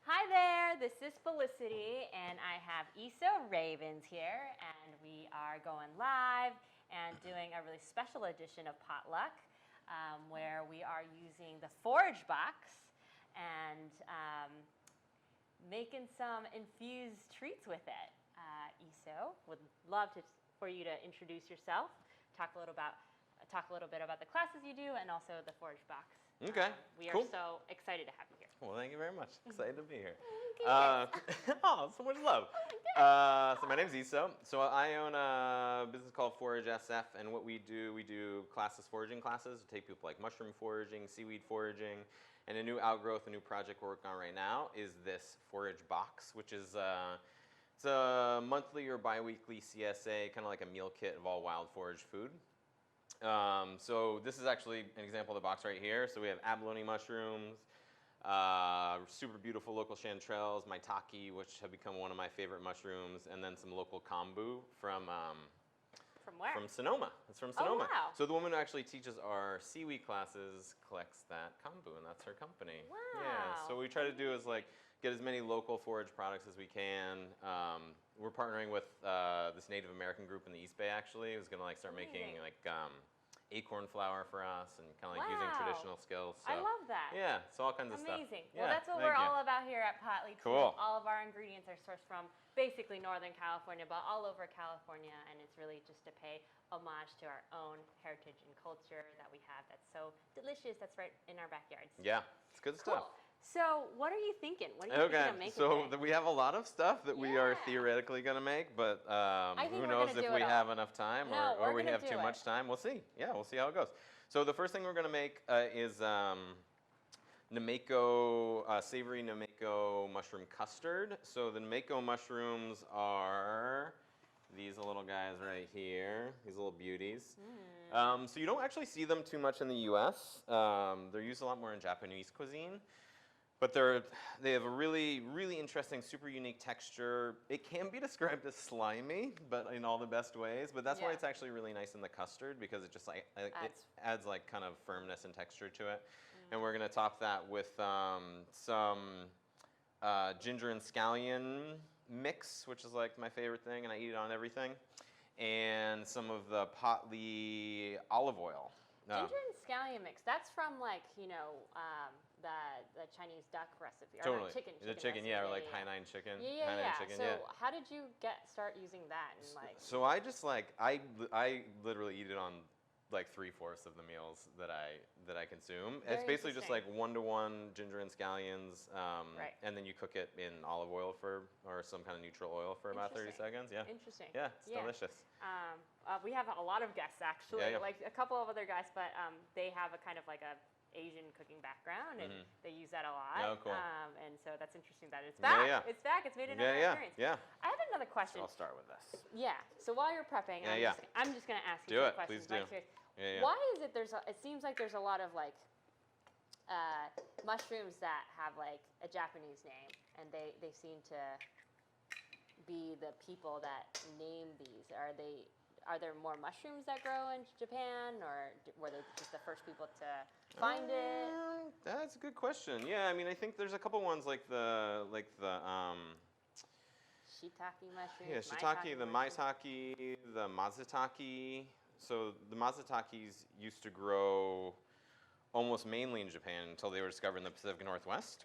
Hi there, this is Felicity, and I have Issa Ravens here, and we are going live and doing a really special edition of Potluck, where we are using the forage box and making some infused treats with it. Issa, would love for you to introduce yourself, talk a little bit about the classes you do, and also the forage box. Okay, we cool. are so excited to have you here. Well, thank you very much. Excited to be here. Oh, Oh, so much love. So my name's Issa. So I own a business called Forage SF, and what we do foraging classes to take people like mushroom foraging, seaweed foraging, and a new outgrowth, a new project we're working on right now is this forage box, which is it's a monthly or bi-weekly CSA, kind of like a meal kit of all wild forage food. So this is actually an example of the box right here. So we have abalone mushrooms, super beautiful local chanterelles, maitake, which have become one of my favorite mushrooms, and then some local kombu from where? From Sonoma. It's from Sonoma. Oh, wow. So the woman who actually teaches our seaweed classes collects that kombu, and that's her company. Wow. Yeah. So what we try to do is like get as many local forage products as we can. We're partnering with this Native American group in the East Bay actually, who's gonna like start making like acorn flour for us and kind of like using traditional skills. So, I love that. Yeah, so all kinds of stuff. Amazing. Yeah, Well, that's what we're all about here at Potluck. Cool. All of our ingredients are sourced from basically Northern California, but all over California, and it's really just to pay homage to our own heritage and culture that we have that's so delicious, that's right in our backyards. Yeah, it's good stuff. Cool. So what are you thinking? What are you thinking of making today? We have a lot of stuff that we are theoretically going to make, but who knows if we have enough time or we have too much time. We'll see. Yeah, we'll see how it goes. So the first thing we're going to make is Nameco, savory Nameco mushroom custard. So the Nameco mushrooms are these little guys right here, these little beauties. So you don't actually see them too much in the US. They're used a lot more in Japanese cuisine. But they have a really, really interesting, super unique texture. It can be described as slimy, but in all the best ways. But that's why it's actually really nice in the custard, because it just like it adds like kind of firmness and texture to it. And we're gonna top that with some ginger and scallion mix, which is like my favorite thing, and I eat it on everything. And some of the Potluck olive oil. Ginger and scallion mix. That's from like the Chinese duck recipe. Totally. Or chicken the chicken, recipe. Or like Hainan chicken. Chicken, so how did you start using that? And like? So I just like I literally eat it on like 3/4 of the meals that I consume. It's basically just like 1-to-1 ginger and scallions, and then you cook it in olive oil or some kind of neutral oil for about 30 seconds. Yeah. Interesting. Yeah, it's delicious. We have a lot of guests actually, like a couple of other guys, but they have a kind of like a Asian cooking background, and they use that a lot. Oh, cool. And so that's interesting that it's back. Yeah. It's back. It's made another appearance. Yeah. I have another question. So I'll start with this. Yeah. So while you're prepping, I'm just going to ask you some questions. Please do. Why is it it seems like there's a lot of like mushrooms that have like a Japanese name, and they seem to be the people that name these. Are there more mushrooms that grow in Japan, or were they just the first people to find it? That's a good question. Yeah, I mean, I think there's a couple ones like the shiitake mushrooms. Yeah, shiitake, the maitake, the mazutake. So the mazutakes used to grow almost mainly in Japan until they were discovered in the Pacific Northwest.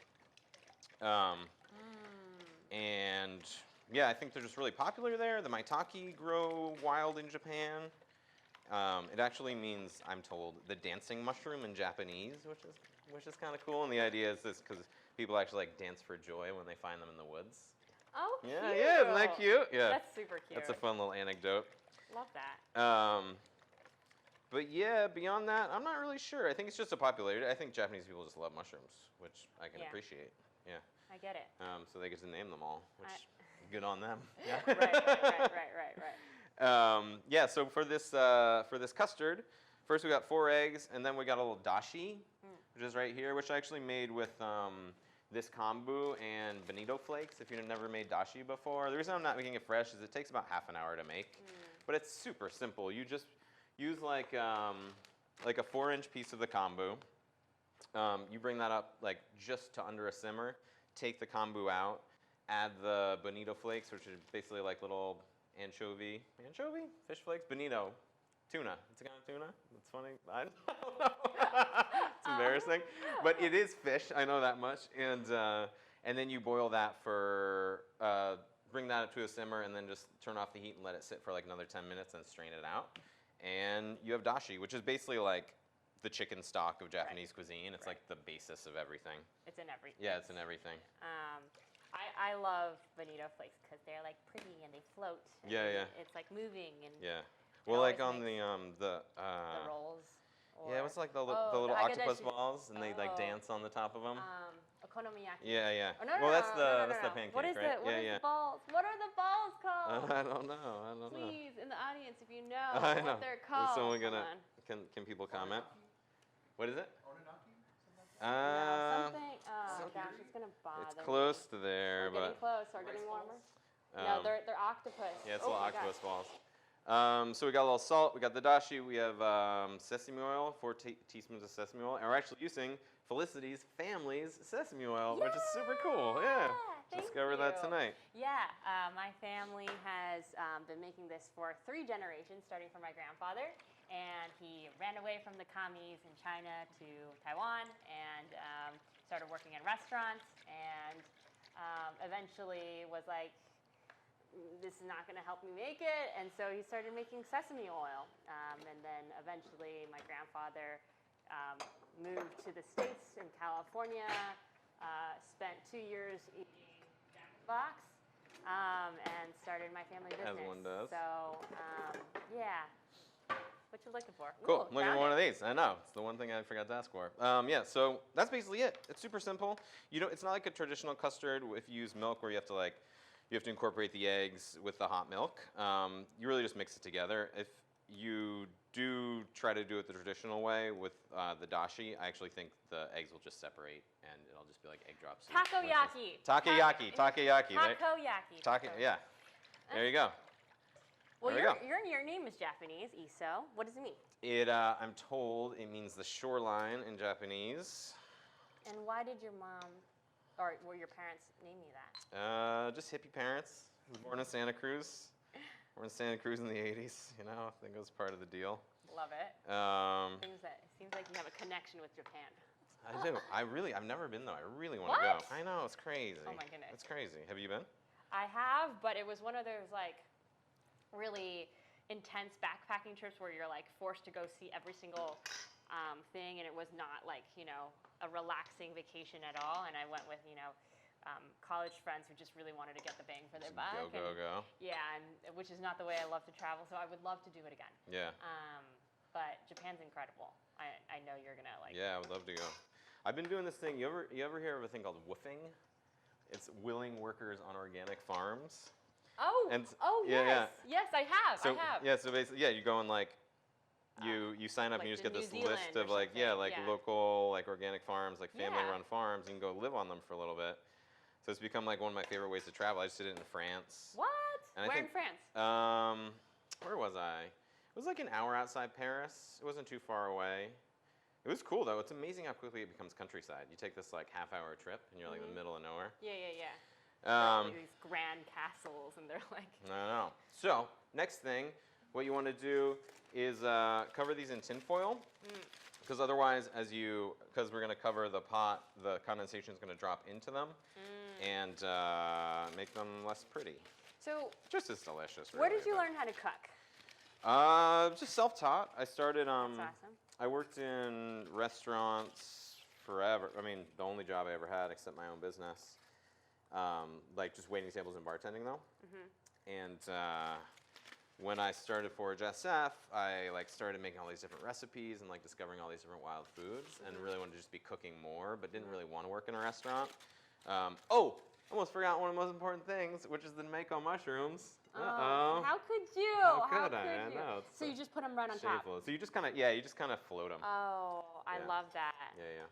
And yeah, I think they're just really popular there. The maitake grow wild in Japan. It actually means, I'm told, the dancing mushroom in Japanese, which is kind of cool. And the idea is this because people actually like dance for joy when they find them in the woods. Oh, cute. Yeah, isn't that cute? Yeah. That's super cute. That's a fun little anecdote. Love that. But yeah, beyond that, I'm not really sure. I think it's just a popularity. I think Japanese people just love mushrooms, which I can appreciate. Yeah. I get it. So they get to name them all, which good on them. Yeah. Right. Yeah. So for this custard, first we got 4 eggs, and then we got a little dashi, which is right here, which I actually made with this kombu and bonito flakes. If you've never made dashi before, the reason I'm not making it fresh is it takes about half an hour to make, but it's super simple. You just use like a 4-inch piece of the kombu. You bring that up like just to under a simmer. take the kombu out, add the bonito flakes, which are basically like little anchovy, fish flakes, bonito, tuna. It's a kind of tuna. It's funny. I don't know. It's embarrassing, but it is fish. I know that much. And then you boil that for, bring that to a simmer, and then just turn off the heat and let it sit for like another 10 minutes, and strain it out. And you have dashi, which is basically like the chicken stock of Japanese cuisine. It's like the basis of everything. It's in everything. Yeah, it's in everything. I love bonito flakes because they're like pretty and they float. And it's like moving and. Yeah. Well, like on the rolls. Yeah, what's like the little octopus balls, and they like dance on the top of them. Okonomiyaki. Yeah. Oh, no, well, that's no, the pancake, what is right? What is the balls? What are the balls called? I don't know. Please, in the audience, if you know I know. what they're called. Is someone gonna? Can people comment? What is it? No, something. Oh gosh, it's gonna bother. It's close to there, We're but. getting close. We're getting warmer. No, they're octopus. Yeah, it's little octopus balls. So we got a little salt, we got the dashi, we have sesame oil, 4 teaspoons of sesame oil, and we're actually using Felicity's family's sesame oil, which is super cool. Yeah, discovered that tonight. Yeah, my family has been making this for 3 generations, starting from my grandfather, and he ran away from the commies in China to Taiwan and started working in restaurants, and eventually was like, this is not going to help me make it, and so he started making sesame oil. And then eventually my grandfather moved to the States in California, spent 2 years eating Jack in the Box, and started my family business. As one does. So, yeah. What you looking for? Cool, Ooh, looking for one of these. I know, it's the one thing I forgot to ask for. Yeah, so that's basically it. It's super simple. It's not like a traditional custard if you use milk where you have to incorporate the eggs with the hot milk. You really just mix it together. If you do try to do it the traditional way with the dashi, I actually think the eggs will just separate and it'll just be like egg drops. Takoyaki. Takoyaki. Takoyaki. Yeah. There you go. Well, your name is Japanese, Iso. What does it mean? I'm told it means the shoreline in Japanese. And why did your mom, or were your parents name you that? Just hippie parents. I was born in Santa Cruz. Born in Santa Cruz in the 80s, I think it was part of the deal. Love it. It seems like you have a connection with Japan. I do. I've never been though. I really want to go. I know, it's crazy. Oh my goodness. It's crazy. Have you been? I have, but it was one of those like really intense backpacking trips where you're like forced to go see every single thing, and it was not like, a relaxing vacation at all. And I went with, college friends who just really wanted to get the bang for their buck. Go. Yeah, and which is not the way I love to travel, so I would love to do it again. Yeah. But Japan's incredible. I know you're gonna like. Yeah, I would love to go. I've been doing this thing. You ever hear of a thing called woofing? It's willing workers on organic farms. Yes, I have. Yeah, so basically, you go and you sign up like and you just the get this New Zealand list or of local organic farms, family-run Yeah. farms. You can go live on them for a little bit. So it's become like one of my favorite ways to travel. I just did it in France. What? And Where in France? Where was I? It was like an hour outside Paris. It wasn't too far away. It was cool though. It's amazing how quickly it becomes countryside. You take this half-hour trip and you're like in the middle of nowhere. Yeah. These grand castles, and they're like. I know. So next thing, what you want to do is cover these in tin foil, because otherwise, because we're going to cover the pot, the condensation is going to drop into them and make them less pretty. So. Just as delicious. Where really, did you learn how to cook? Just self-taught. I started. That's awesome. I worked in restaurants forever. I mean, the only job I ever had except my own business. Just waiting tables and bartending though. And when I started Forage SF, I started making all these different recipes and discovering all these different wild foods, and really wanted to just be cooking more, but didn't really want to work in a restaurant. Almost forgot one of the most important things, which is the Mako mushrooms. Uh-oh. How could you? How could I? I know. So you just put them right on top. So you just kind of float them. Oh, I love that. Yeah.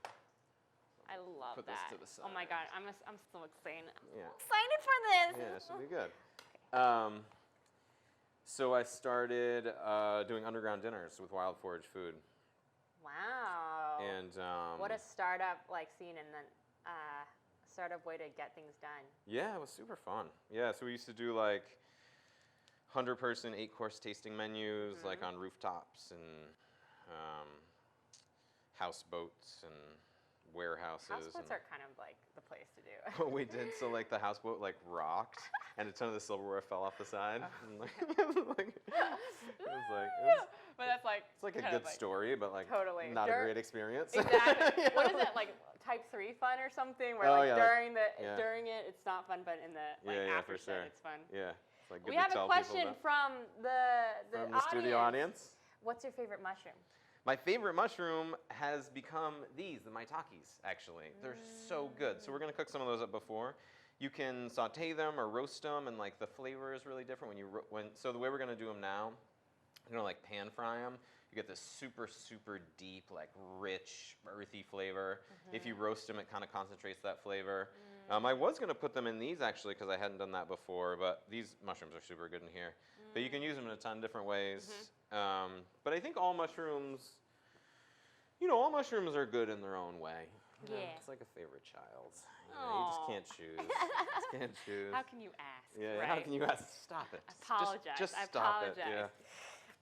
I love Put that. this to the side. Oh my God, I'm so excited. Yeah. I'm excited for this. Yeah, it should be good. So I started doing underground dinners with wild forage food. Wow. And what a startup scene, and then sort of way to get things done. Yeah, it was super fun. Yeah, so we used to do like 100-person, 8-course tasting menus, like on rooftops and houseboats and warehouses. Houseboats and are kind of like the place to do it. we did, so like the houseboat like rocked and a ton of the silverware fell off the side. And, like, But that's like it's like a kind good of like, story, but like totally. not a great experience. Exactly. You What know? is that, like type 3 fun or something? Where Oh, like yeah, during it it's not fun, but in the like Yeah, after for set sure. it's fun. Yeah. It's like good We to have a tell people question about. from the From the studio audience. What's your favorite mushroom? My favorite mushroom has become these, the maitakes, actually. They're so good. So we're going to cook some of those up before. You can saute them or roast them, and like the flavor is really different so the way we're going to do them now, you're going to like pan fry them. You get this super, super deep, like rich, earthy flavor. If you roast them, it kind of concentrates that flavor. I was going to put them in these actually because I hadn't done that before, but these mushrooms are super good in here. But you can use them in a ton of different ways. But I think all mushrooms, all mushrooms are good in their own way. Yeah. It's like a favorite child. You just can't choose. You just can't choose. How can you ask? Yeah, right? how can you ask? Stop it. I apologize. Just I stop apologize. it.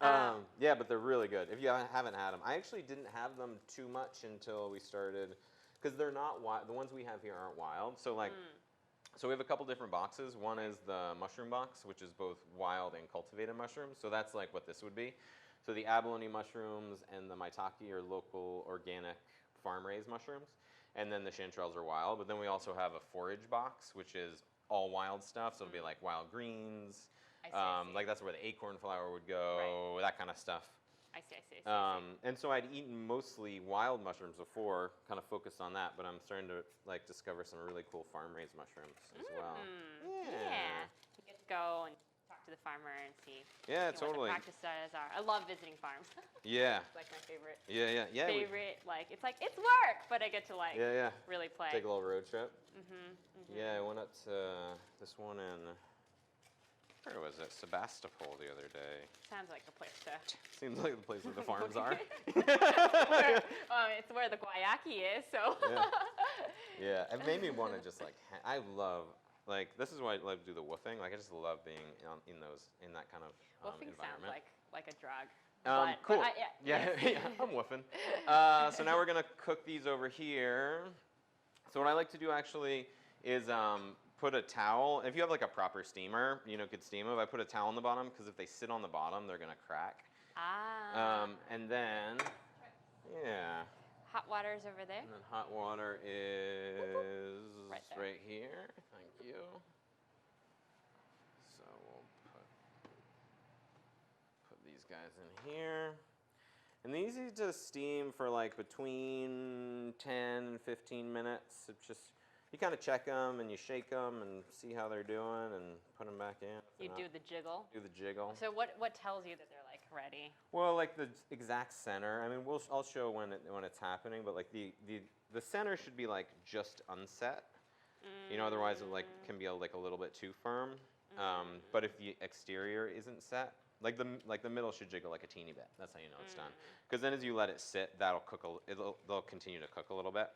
Yeah. Yeah, but they're really good. If you haven't had them, I actually didn't have them too much until we started, because they're not wild. The ones we have here aren't wild. So like, so we have a couple different boxes. One is the mushroom box, which is both wild and cultivated mushrooms. So that's like what this would be. So the abalone mushrooms and the maitake are local, organic, farm-raised mushrooms. And then the chanterelles are wild. But then we also have a forage box, which is all wild stuff. So it'll be like wild greens. I see. Like that's where the acorn flower would go, that kind of stuff. I see. And so I'd eaten mostly wild mushrooms before, kind of focused on that, but I'm starting to like discover some really cool farm-raised mushrooms as well. Yeah. You get to go and talk to the farmer and see Yeah, what the totally. practices are. I love visiting farms. Yeah. It's like my favorite. Yeah. Favorite, like it's work, but I get to like Yeah. really play. Take a little road trip. Yeah, I went up to this one in, where was it? Sebastopol the other day. Sounds like a place to. Seems like the place where the farms are. It's where the guayaki is, so. Yeah, it made me want to just like, I love, like, this is why I love to do the woofing. Like, I just love being in that kind of Woofing sounds environment. like a drug. Cool. But Yeah, I'm woofing. So now we're gonna cook these over here. So what I like to do actually is put a towel. If you have like a proper steamer, could steam them. I put a towel on the bottom because if they sit on the bottom, they're gonna crack. And then, yeah. Hot water's over there. And then hot water is Right here. Thank you. So we'll put these guys in here. And these need to steam for like between 10 and 15 minutes. It's just, you kind of check them and you shake them and see how they're doing and put them back in. You do the jiggle. Do the jiggle. So what tells you that they're like ready? Well, like the exact center. I mean, I'll show when it's happening, but like the center should be like just unset. Otherwise it like can be like a little bit too firm. But if the exterior isn't set, like the middle should jiggle like a teeny bit. That's how you know it's done. Because then as you let it sit, that'll cook. They'll continue to cook a little bit.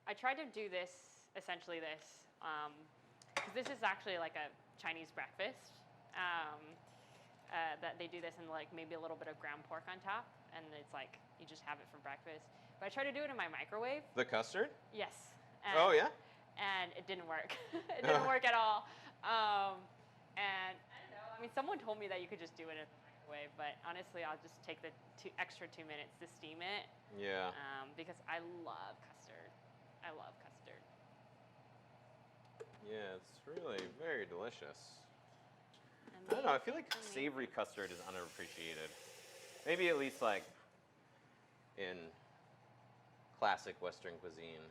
I tried to do this, essentially this, because this is actually like a Chinese breakfast. That they do this and like maybe a little bit of ground pork on top, and it's like you just have it for breakfast. But I tried to do it in my microwave. The custard? Yes. Oh yeah. And it didn't work. It didn't work at all. And I don't know. I mean, someone told me that you could just do it in the microwave, but honestly, I'll just take the extra 2 minutes to steam it. Yeah. Because I love custard. I love custard. Yeah, it's really very delicious. I don't know. I feel like savory custard is underappreciated. Maybe at least like in classic Western cuisine.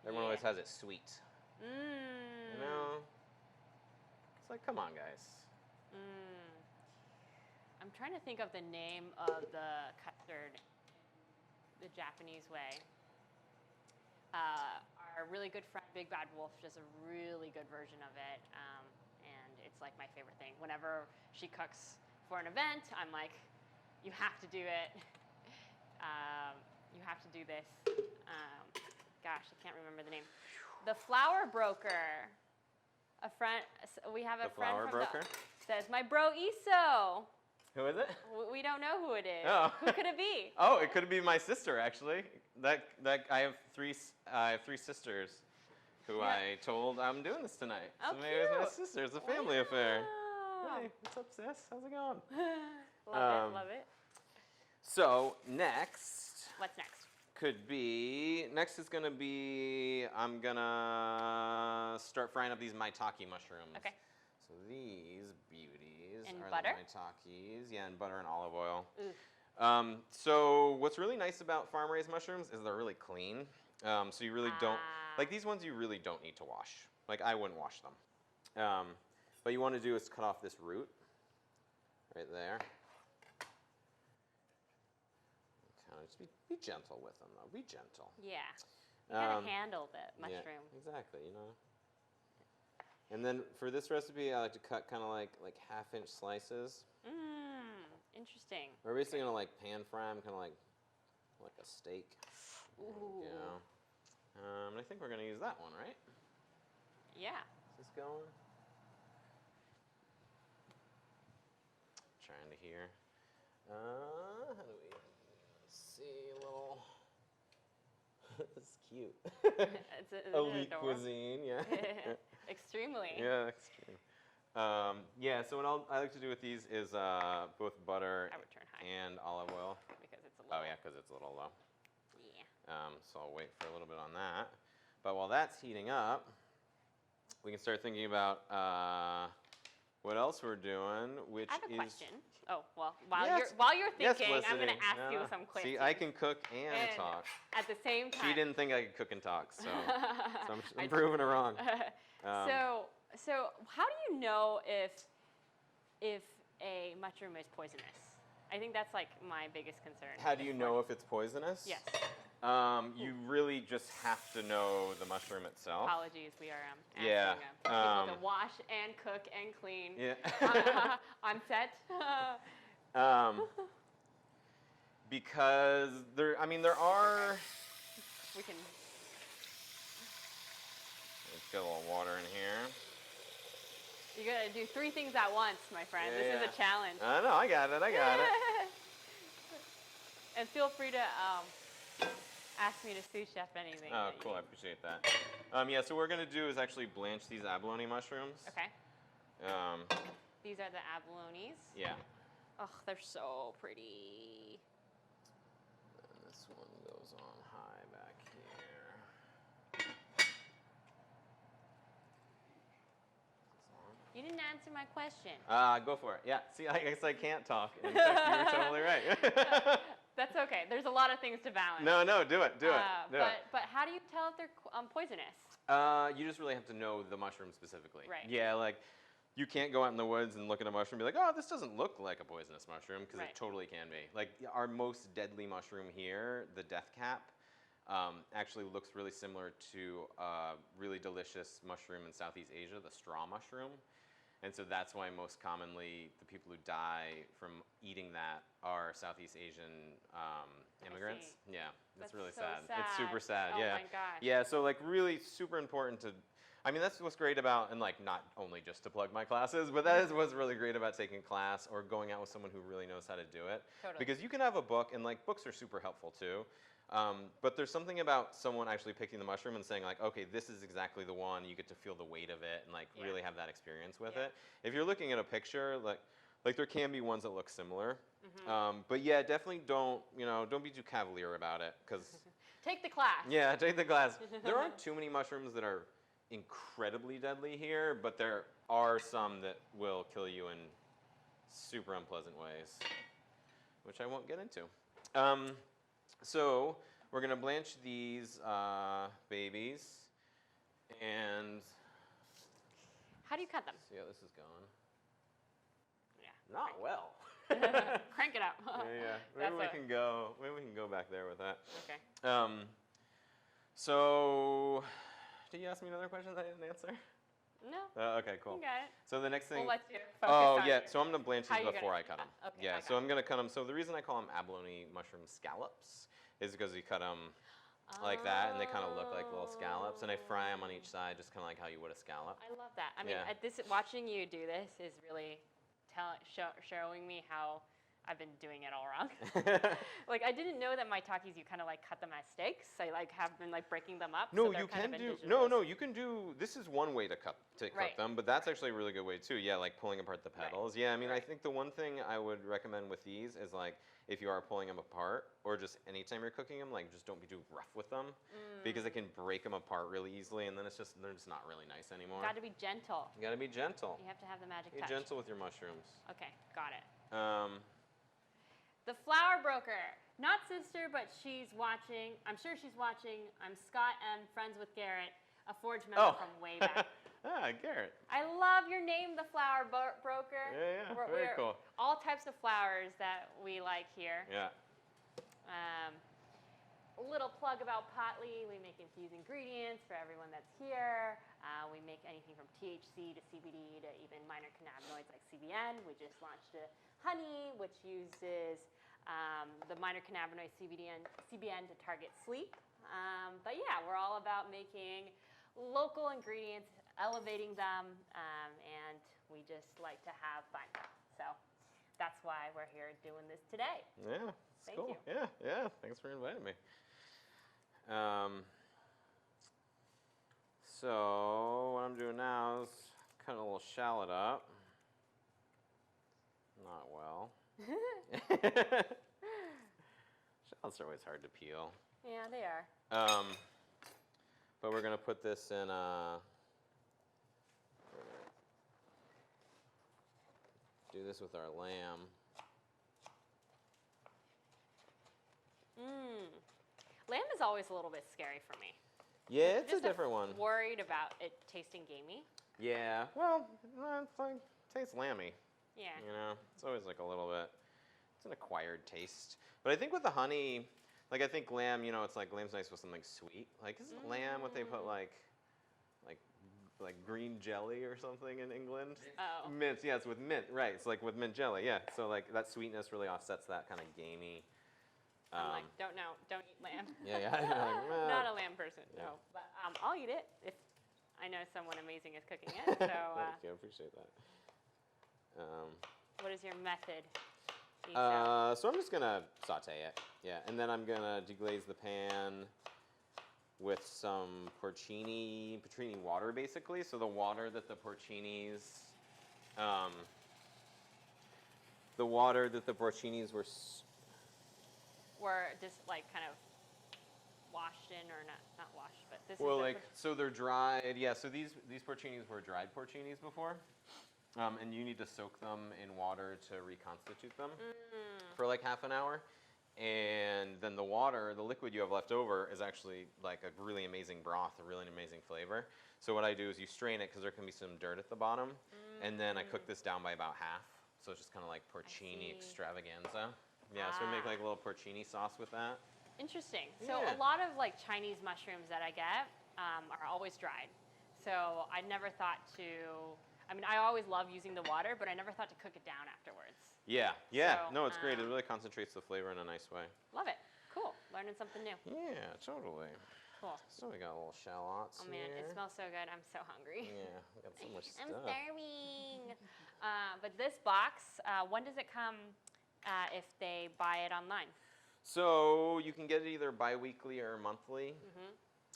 Everyone always has it sweet. You know? It's like, come on, guys. I'm trying to think of the name of the custard the Japanese way. Our really good friend Big Bad Wolf does a really good version of it, and it's like my favorite thing. Whenever she cooks for an event, I'm like, you have to do it. You have to do this. gosh, I can't remember the name. The flower broker. We have a The friend flower from broker? says, my bro Iso. Who is it? We don't know who it is. Oh. Who could it be? Oh, it could be my sister actually. I have three sisters who I told I'm doing this tonight. Oh, so maybe it's my cute. sister. It's a family affair. Wow. Hey, what's up, sis? How's it going? Love it. So next What's next? next is gonna be I'm gonna start frying up these maitake mushrooms. Okay. So these beauties And are butter? the maitakes. Yeah, and butter and olive oil. Ooh. So what's really nice about farm-raised mushrooms is they're really clean. So you really don't, like these ones you really don't need to wash. Like I wouldn't wash them. What you want to do is cut off this root right there. Kind of just be gentle with them though, be gentle. Yeah. You gotta handle the mushroom. Yeah, exactly, you know. And then for this recipe, I like to cut kind of like half-inch slices. Interesting. We're basically gonna like pan fry them, kind of like a steak. Ooh. There we go. And I think we're gonna use that one, right? Yeah. Is this going? Trying to hear. How do we see a little? This is cute. Isn't Elite it adorable? cuisine, yeah. Extremely. Yeah, extreme. Yeah, so what I like to do with these is both butter I would turn high and olive oil. because it's a little. Oh yeah, because it's a little low. Yeah. So I'll wait for a little bit on that. But while that's heating up, we can start thinking about what else we're doing, which I have a is. question. Oh well, while Yes. you're Yes, thinking, I'm gonna Felicity. ask you No. some questions. See, I can cook and talk. At the same time. She didn't think I could cook and talk, so I'm proving her wrong. So how do you know if a mushroom is poisonous? I think that's like my biggest concern. How do you know if it's poisonous? Yes. You really just have to know the mushroom itself. Apologies, we are asking Yeah, people to wash and cook and clean Yeah. on set. Because there are. We can. Let's get a little water in here. You gotta do 3 things at once, my friend. Yeah. This is a challenge. I know, I got it. And feel free to ask me to sous chef anything. Oh, that you cool. I need. appreciate that. Yeah, so what we're going to do is actually blanch these abalone mushrooms. Okay. Um, These are the abalones. yeah. Oh, they're so pretty. And this one goes on high back here. You didn't answer my question. Go for it. Yeah, see, I guess I can't talk. In fact, you were totally right. That's okay. There's a lot of things to balance. No, do it. Do it. But how do you tell if they're poisonous? You just really have to know the mushroom specifically. Right. Yeah, like you can't go out in the woods and look at a mushroom and be like, oh, this doesn't look like a poisonous mushroom, because Right. it totally can be. Like our most deadly mushroom here, the death cap, actually looks really similar to a really delicious mushroom in Southeast Asia, the straw mushroom. And so that's why most commonly the people who die from eating that are Southeast Asian immigrants. Yeah, that's really so sad. It's super sad. Oh yeah. my gosh. Yeah, so like really super important to. I mean, that's what's great about, and like not only just to plug my classes, but that is what's really great about taking class or going out with someone who really knows how to do it. Totally. Because you can have a book, and like books are super helpful too. But there's something about someone actually picking the mushroom and saying like, okay, this is exactly the one. You get to feel the weight of it and like Yeah. really have that experience with Yeah. it. If you're looking at a picture, like there can be ones that look similar. Mm-hmm. But yeah, definitely don't be too cavalier about it, because Take the class. yeah, take the class. There aren't too many mushrooms that are incredibly deadly here, but there are some that will kill you in super unpleasant ways, which I won't get into. So we're gonna blanch these babies and How do you cut them? see how this is going. Yeah. Not well. Crank it up. Yeah. That's Maybe we can go back there with that. Okay. So did you ask me another question that I didn't answer? No. Okay, cool. You got it. So the next thing. We'll let you focus Oh on yeah, your- so I'm gonna blanch how these you're before gonna- I cut them. okay, Yeah, I so got I'm gonna cut them. So the reason I call them abalone mushroom scallops is because you cut them like that, and they kind of look like little scallops, and I fry them on each side, just kind of like how you would a scallop. I love that. I mean, Yeah. watching you do this is really showing me how I've been doing it all wrong. Like, I didn't know that my Takis, you kind of like cut them as steaks. I like have been like breaking them up. No, so you kind can of do. indigenous. No, you can do. This is one way to cook Right. them, but that's actually a really good way too. Yeah, like pulling apart the Right. petals. Yeah, I mean, I Right. think the one thing I would recommend with these is like if you are pulling them apart, or just anytime you're cooking them, like just don't be too rough with them, because it can break them apart really easily, and then they're just not really nice anymore. Got to be gentle. You gotta be gentle. You have to have the magic Be touch. gentle with your mushrooms. Okay, got it. Um, The flower broker. Not sister, but she's watching. I'm sure she's watching. I'm Scott M, friends with Garrett, a Forge member from way back. Garrett. I love your name, the flower broker. Yeah, We're very cool. all types of flowers that we like here. Yeah. A little plug about Potluck. We make infused ingredients for everyone that's here. We make anything from THC to CBD to even minor cannabinoids like CBN. We just launched a honey, which uses the minor cannabinoid CBN to target sleep. But yeah, we're all about making local ingredients, elevating them, and we just like to have fun. So that's why we're here doing this today. Yeah, it's Thank cool. you. Yeah. Thanks for inviting me. So what I'm doing now is cut a little shallot up. Not well. Shallots are always hard to peel. Yeah, they are. But we're gonna put this in do this with our lamb. Lamb is always a little bit scary for me. Yeah, it's a Just different one. Worried about it tasting gamey. Yeah, well, it's like, tastes lammy. Yeah. You know, it's always like a little bit, it's an acquired taste. But I think with the honey, like I think lamb, you know, it's like lamb's nice with something sweet. Like, isn't lamb what they put like green jelly or something in England? Oh. Mint, yeah, it's with mint, right. It's like with mint jelly, yeah. So like that sweetness really offsets that kind of gamey. I'm like, don't eat lamb. Yeah. You're like, well, Not a lamb person, no. But I'll eat it if I know someone amazing is cooking it. So, Thank you, I appreciate that. what is your method? Isa? So I'm just gonna saute it, yeah, and then I'm gonna deglaze the pan with some porcini water, basically. So the water that the porcinis were. Were just like kind of washed in, or not washed, but this Well, is like, so they're dried. Yeah, so these porcinis were dried porcinis before, and you need to soak them in water to reconstitute them for like half an hour. And then the liquid you have left over is actually like a really amazing broth, a really amazing flavor. So what I do is you strain it because there can be some dirt at the bottom, and then I cook this down by about half. So it's just kind of like porcini extravaganza. Yeah, so we make like a little porcini sauce with that. Interesting. So Yeah. a lot of like Chinese mushrooms that I get are always dried. So I never thought to. I mean, I always love using the water, but I never thought to cook it down afterwards. Yeah. So, No, it's great. It really concentrates the flavor in a nice way. Love it. Cool. Learning something new. Yeah, totally. Cool. So we got a little shallots Oh man, here. it smells so good. I'm so hungry. Yeah, we got so much I'm stuff. starving. But this box, when does it come if they buy it online? So you can get it either bi-weekly or monthly.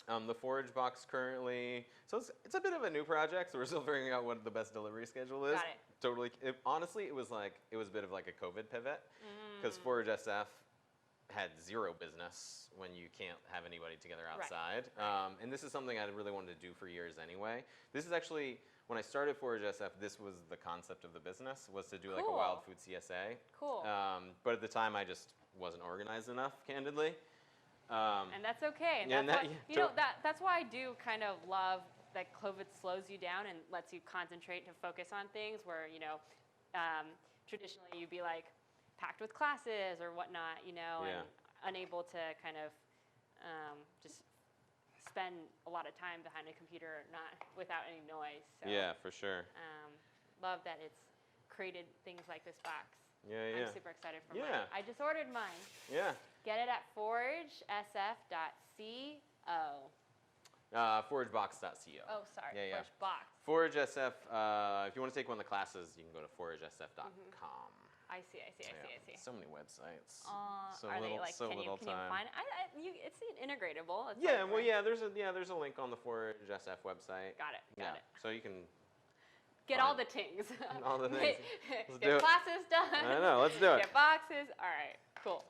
The forage box currently, so it's a bit of a new project, so we're still figuring out what the best delivery schedule is. Got it. Totally. Honestly, it was a bit of like a COVID pivot, because Forage SF had zero business when you can't have anybody together outside. And this is something I really wanted to do for years anyway. This is actually, when I started Forage SF, this was the concept of the business, was to do like a wild food CSA. Cool. But at the time, I just wasn't organized enough, candidly. And that's okay. And that's why I do kind of love that COVID slows you down and lets you concentrate to focus on things where, traditionally you'd be like packed with classes or whatnot, and unable to kind of just spend a lot of time behind a computer without any noise. So, Yeah, for sure. love that it's created things like this box. Yeah. I'm super excited for mine. I just ordered mine. Yeah. Get it at foragesf.co. Foragebox.co. Oh, sorry. Yeah, yeah. Forage box. Forage SF, if you want to take one of the classes, you can go to foragesf.com. I see. So many websites. Are they like? So can you time. find it? It's integratable. It's Yeah, like, well, there's a link on the Forage SF website. Got it. So you can get all the things. all the things. Let's do Get it. classes done. I know. Let's do it. Get boxes. All right. Cool.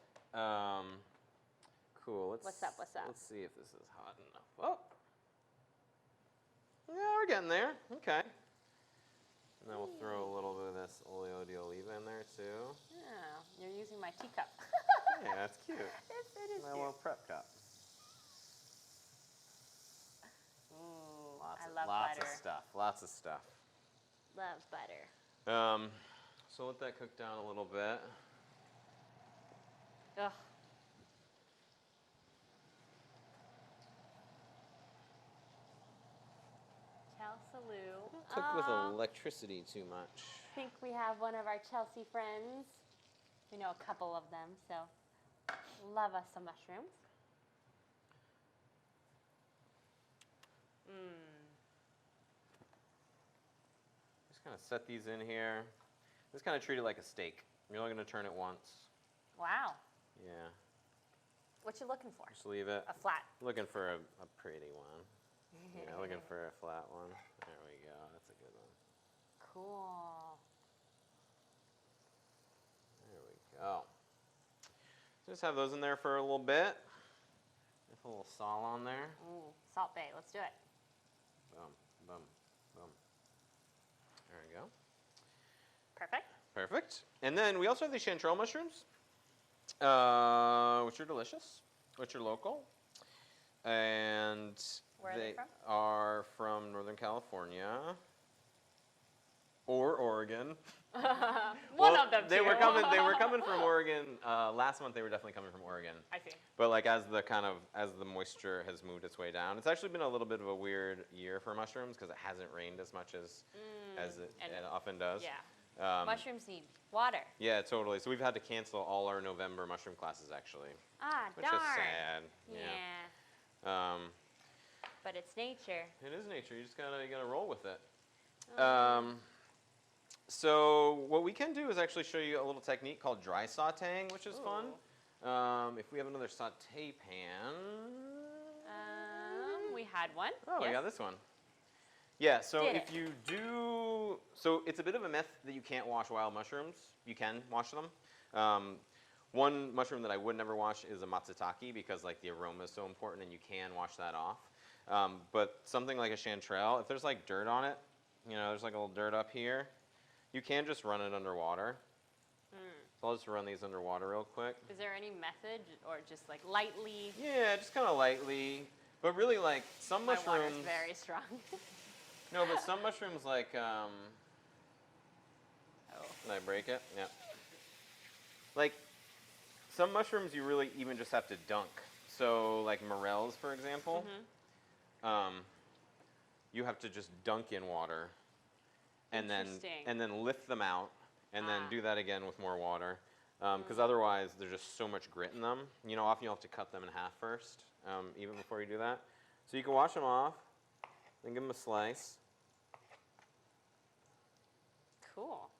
Cool. What's up? Let's see if this is hot enough. Oh. Yeah, we're getting there. Okay. And then we'll throw a little bit of this oleo di oliva in there too. Yeah, you're using my teacup. Yeah, that's cute. It is My cute. little prep cup. Ooh, Lots I love butter. Lots of stuff. Love butter. So let that cook down a little bit. Ugh. Chelsea. Cooked with electricity too much. I think we have one of our Chelsea friends. We know a couple of them, so love us some mushrooms. Just kind of set these in here. Just kind of treat it like a steak. You're only going to turn it once. Wow. Yeah. What you looking for? Just leave it. A flat. Looking for a pretty one. Yeah, looking for a flat one. There we go. That's a good one. Cool. There we go. Just have those in there for a little bit. Just a little salt on there. Ooh, Salt Bay. Let's do it. Boom, boom, boom. There we go. Perfect. Perfect. And then we also have these chanterelle mushrooms, which are delicious, which are local. And Where are they from? are from Northern California or Oregon. One of them. They were coming. They were coming from Oregon. Last month, they were definitely coming from Oregon. I see. But like as the moisture has moved its way down, it's actually been a little bit of a weird year for mushrooms because it hasn't rained as much as it often does. Yeah. Mushrooms need water. Yeah, totally. So we've had to cancel all our November mushroom classes actually, which Darn. is sad. Yeah. But it's nature. It is nature. You just gotta roll with it. So what we can do is actually show you a little technique called dry sautéing, which is fun. If we have another sauté pan. We had one. Oh, yes. we got this one. Yeah, so if you do, so it's a bit of a myth that you can't wash wild mushrooms. You can wash them. One mushroom that I would never wash is a matsutake because like the aroma is so important and you can wash that off. But something like a chanterelle, if there's like dirt on it, there's like a little dirt up here, you can just run it underwater. So I'll just run these underwater real quick. Is there any method or just like lightly? Yeah, just kind of lightly. But really like some mushrooms. My water's very strong. No, but some mushrooms like, did I break it? Yeah. Like some mushrooms you really even just have to dunk. So like morels, for example, you have to just dunk in water and then lift them out and then do that again with more water. Because otherwise there's just so much grit in them. Often you'll have to cut them in half first, even before you do that. So you can wash them off, then give them a slice. Cool.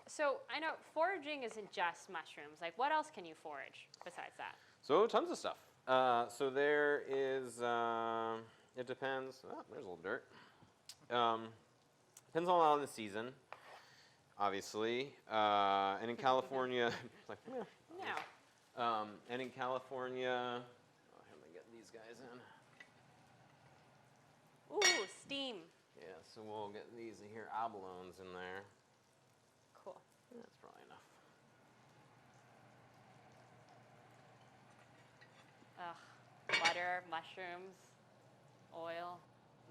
So I know foraging isn't just mushrooms. Like what else can you forage besides that? So tons of stuff. So there is, it depends. Oh, there's a little dirt. Depends on the season, obviously. And in California, like, No. And in California, I'm gonna get these guys in. Ooh, steam. Yeah, so we'll get these here abalones in there. Cool. That's probably enough. Ugh. Butter, mushrooms, oil,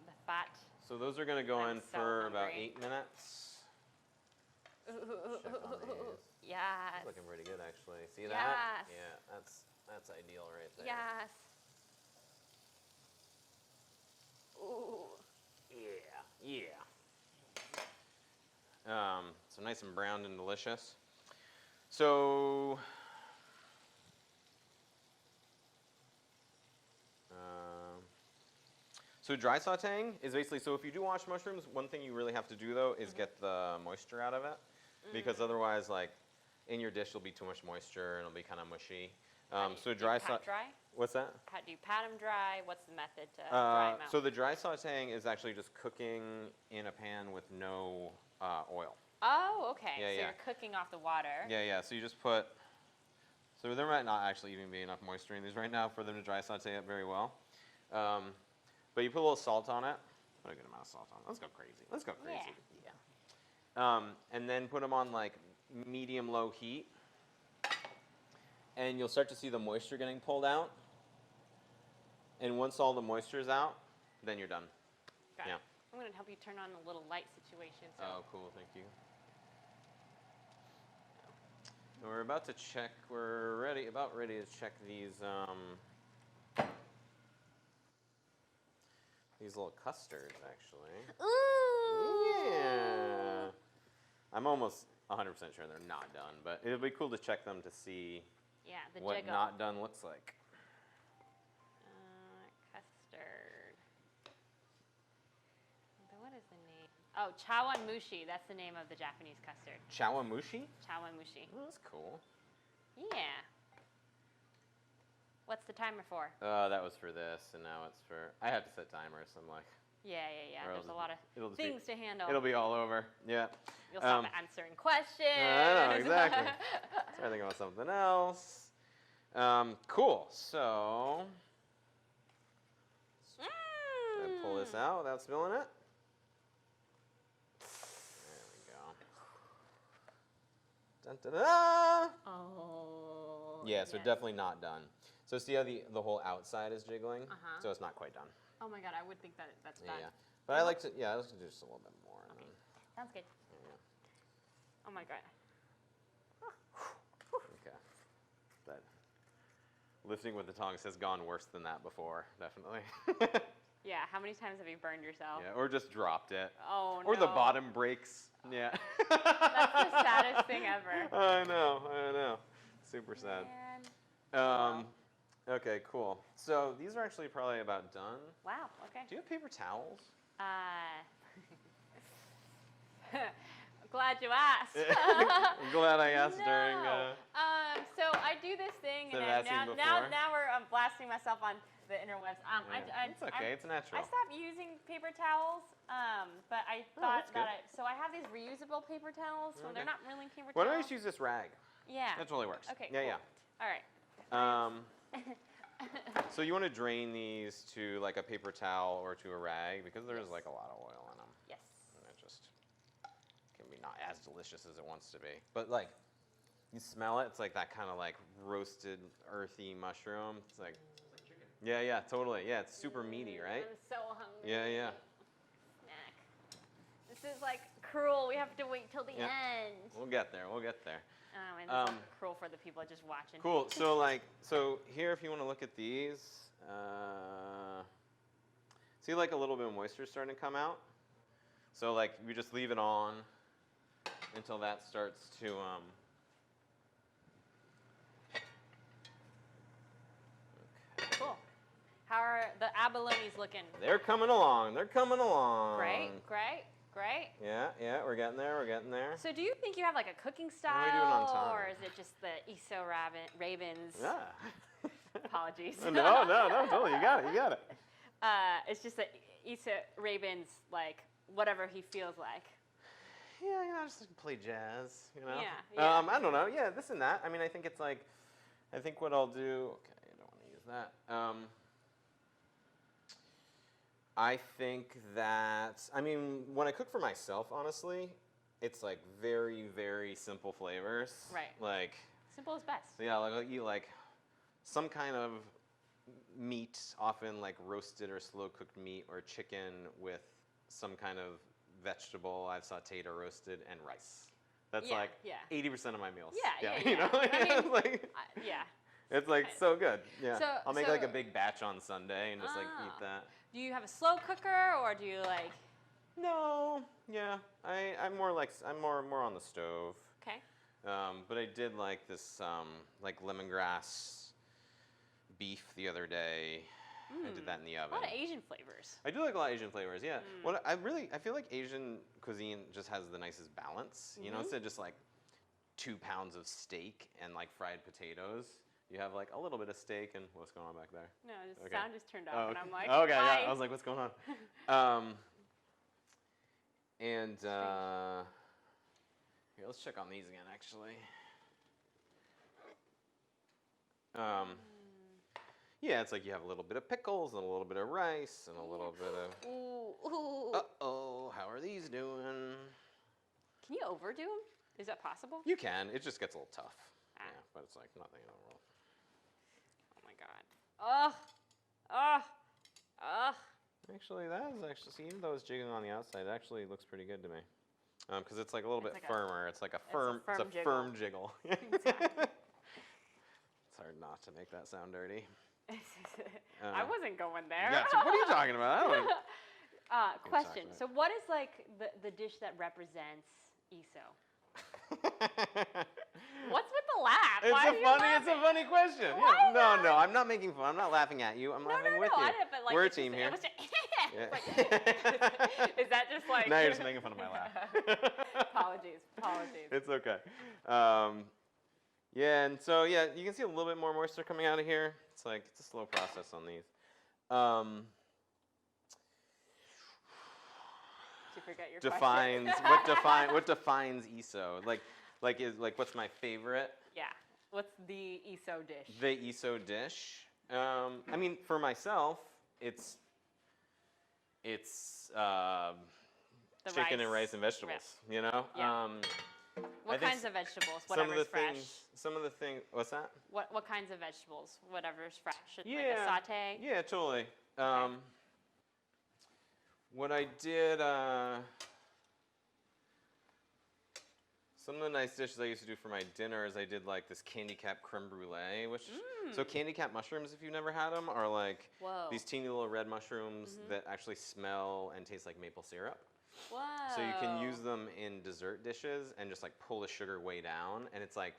the fat. So those are gonna go I'm in so for about hungry. 8 minutes. Check on these. Yes. Looking pretty good, actually. See Yes. that? Yeah, that's ideal right there. Yes. Ooh. Yeah. So nice and browned and delicious. So So dry sautéing is basically, so if you do wash mushrooms, one thing you really have to do though is get the moisture out of it, because otherwise, like, in your dish will be too much moisture and it'll be kind of mushy. So dry pat dry? What's that? How do you pat them dry? What's the method to dry them out? So the dry sautéing is actually just cooking in a pan with no oil. Oh, okay. Yeah, so yeah. you're cooking off the water. Yeah, yeah. So you just put. So there might not actually even be enough moisture in these right now for them to dry sauté it very well. But you put a little salt on it. Put a good amount of salt on it. Let's go crazy. Let's go crazy. Yeah. And then put them on like medium-low heat. And you'll start to see the moisture getting pulled out. And once all the moisture is out, then you're done. Got Yeah. it. I'm going to help you turn on the little light situation. So. Oh, cool. Thank you. And we're about to check. We're about ready to check these little custards, actually. Ooh. Yeah. I'm almost 100% sure they're not done, but it'll be cool to check them to see what jiggle. not done looks like. Custard. What is the name? Oh, chawanmushi. That's the name of the Japanese custard. Chawanmushi? Chawanmushi. Oh, that's cool. Yeah. What's the timer for? That was for this, and now it's for. I have to set timers. I'm like. Yeah. There's a lot of things to handle. It'll be all over. Yeah. You'll stop answering questions. I know, exactly. So I think about something else. Cool. So. And pull this out without spilling it. There we go. Dun, da, da. Oh. Yeah, so definitely not done. So see how the whole outside is jiggling? So it's not quite done. Oh my god, I would think that's done. Yeah. But I like to do just a little bit more. Okay. Sounds good. Yeah. Oh my god. Okay. That lifting with the tongs has gone worse than that before, definitely. Yeah, how many times have you burned yourself? Yeah, or just dropped it. Oh no. Or the bottom breaks. Yeah. That's the saddest thing ever. I know. Super sad. Man. Okay, cool. So these are actually probably about done. Wow, okay. Do you have paper towels? Glad you asked. I'm glad I asked during. So I do this thing, Instead and of asking now before. we're blasting myself on the interwebs. It's okay. It's natural. I stopped using paper towels, but I thought so I have these reusable paper towals. So they're not really paper towels. Why don't I just use this rag? Yeah. That totally works. Okay. Yeah, cool. All right. So you want to drain these to like a paper towel or to a rag because there's like a lot of oil in them. Yes. And it just can be not as delicious as it wants to be. But like, you smell it. It's like that kind of like roasted, earthy mushroom. It's like chicken. Yeah, totally. Yeah, it's super meaty, right? I'm so hungry. Yeah. Snack. This is like cruel. We have to wait till the end. We'll get there. And this is cruel for the people just watching. Cool. So here, if you want to look at these, see like a little bit of moisture starting to come out. So like we just leave it on until that starts to. Okay. Cool. How are the abalones looking? They're coming along. Great. Yeah, we're getting there. So do you think you have like a cooking What are we doing on style, time? or is it just the Iso Ravens? Yeah. Apologies. No, totally. You got it. It's just that Iso Ravens, like whatever he feels like. Yeah, just like play jazz, Yeah. I don't know. Yeah, this and that. I mean, I think it's like, I think what I'll do. Okay, I don't want to use that. I think that, when I cook for myself, honestly, it's like very, very simple flavors. Right. Like. Simple is best. Yeah, like I'll eat like some kind of meat, often like roasted or slow cooked meat, or chicken with some kind of vegetable I've sauteed or roasted, and rice. That's like 80% of my meals. Yeah. You know? It's like so good. Yeah. So, I'll make like a big batch on Sunday and just like eat that. Do you have a slow cooker, or do you like? No. Yeah. I'm more on the stove. Okay. But I did like this like lemongrass beef the other day. I did that in the A oven. lot of Asian flavors. I do like a lot of Asian flavors, yeah. I feel like Asian cuisine just has the nicest balance. You know, instead of just like 2 pounds of steak and like fried potatoes, you have like a little bit of steak and what's going on back there? No, the sound just turned off, and I'm like, okay, why? yeah. I was like, what's going on? And here, let's check on these again, actually. Yeah, it's like you have a little bit of pickles and a little bit of rice and a little bit of. Ooh. Uh-oh, how are these doing? Can you overdo them? Is that possible? You can. It just gets a little tough. Ah. Yeah, but it's like nothing in the world. Oh my god. Ugh. Ugh. Actually, see, even though it's jiggling on the outside, it actually looks pretty good to me. Because it's like a little bit firmer. It's like a firm jiggle. Exactly. It's hard not to make that sound dirty. I wasn't going there. Yeah, so what are you talking about? I don't question. So what is like the dish that represents ESO? What's with the laugh? It's a funny question. Yeah. No, I'm not making fun. I'm not laughing at you. I'm laughing with you. I didn't, but like, we're a team here. Is that just like? Now you're just making fun of my laugh. Apologies. It's okay. Yeah, and so yeah, you can see a little bit more moisture coming out of here. It's like it's a slow process on these. Did you forget your question? What defines ESO? Like what's my favorite? Yeah. What's the ESO dish? The ESO dish. I mean, for myself, it's chicken and rice and vegetables. You know. Yeah. What kinds of vegetables? Whatever's fresh. Some of the things. What's that? What kinds of vegetables? Whatever's fresh. Like Yeah. a saute. Yeah, totally. Okay. What I did. Some of the nice dishes I used to do for my dinner is I did like this candy cap creme brulee, which so candy cap mushrooms, if you've never had them, are like these teeny little red mushrooms that actually smell and taste like maple syrup. Whoa. So you can use them in dessert dishes and just like pull the sugar way down, and it's like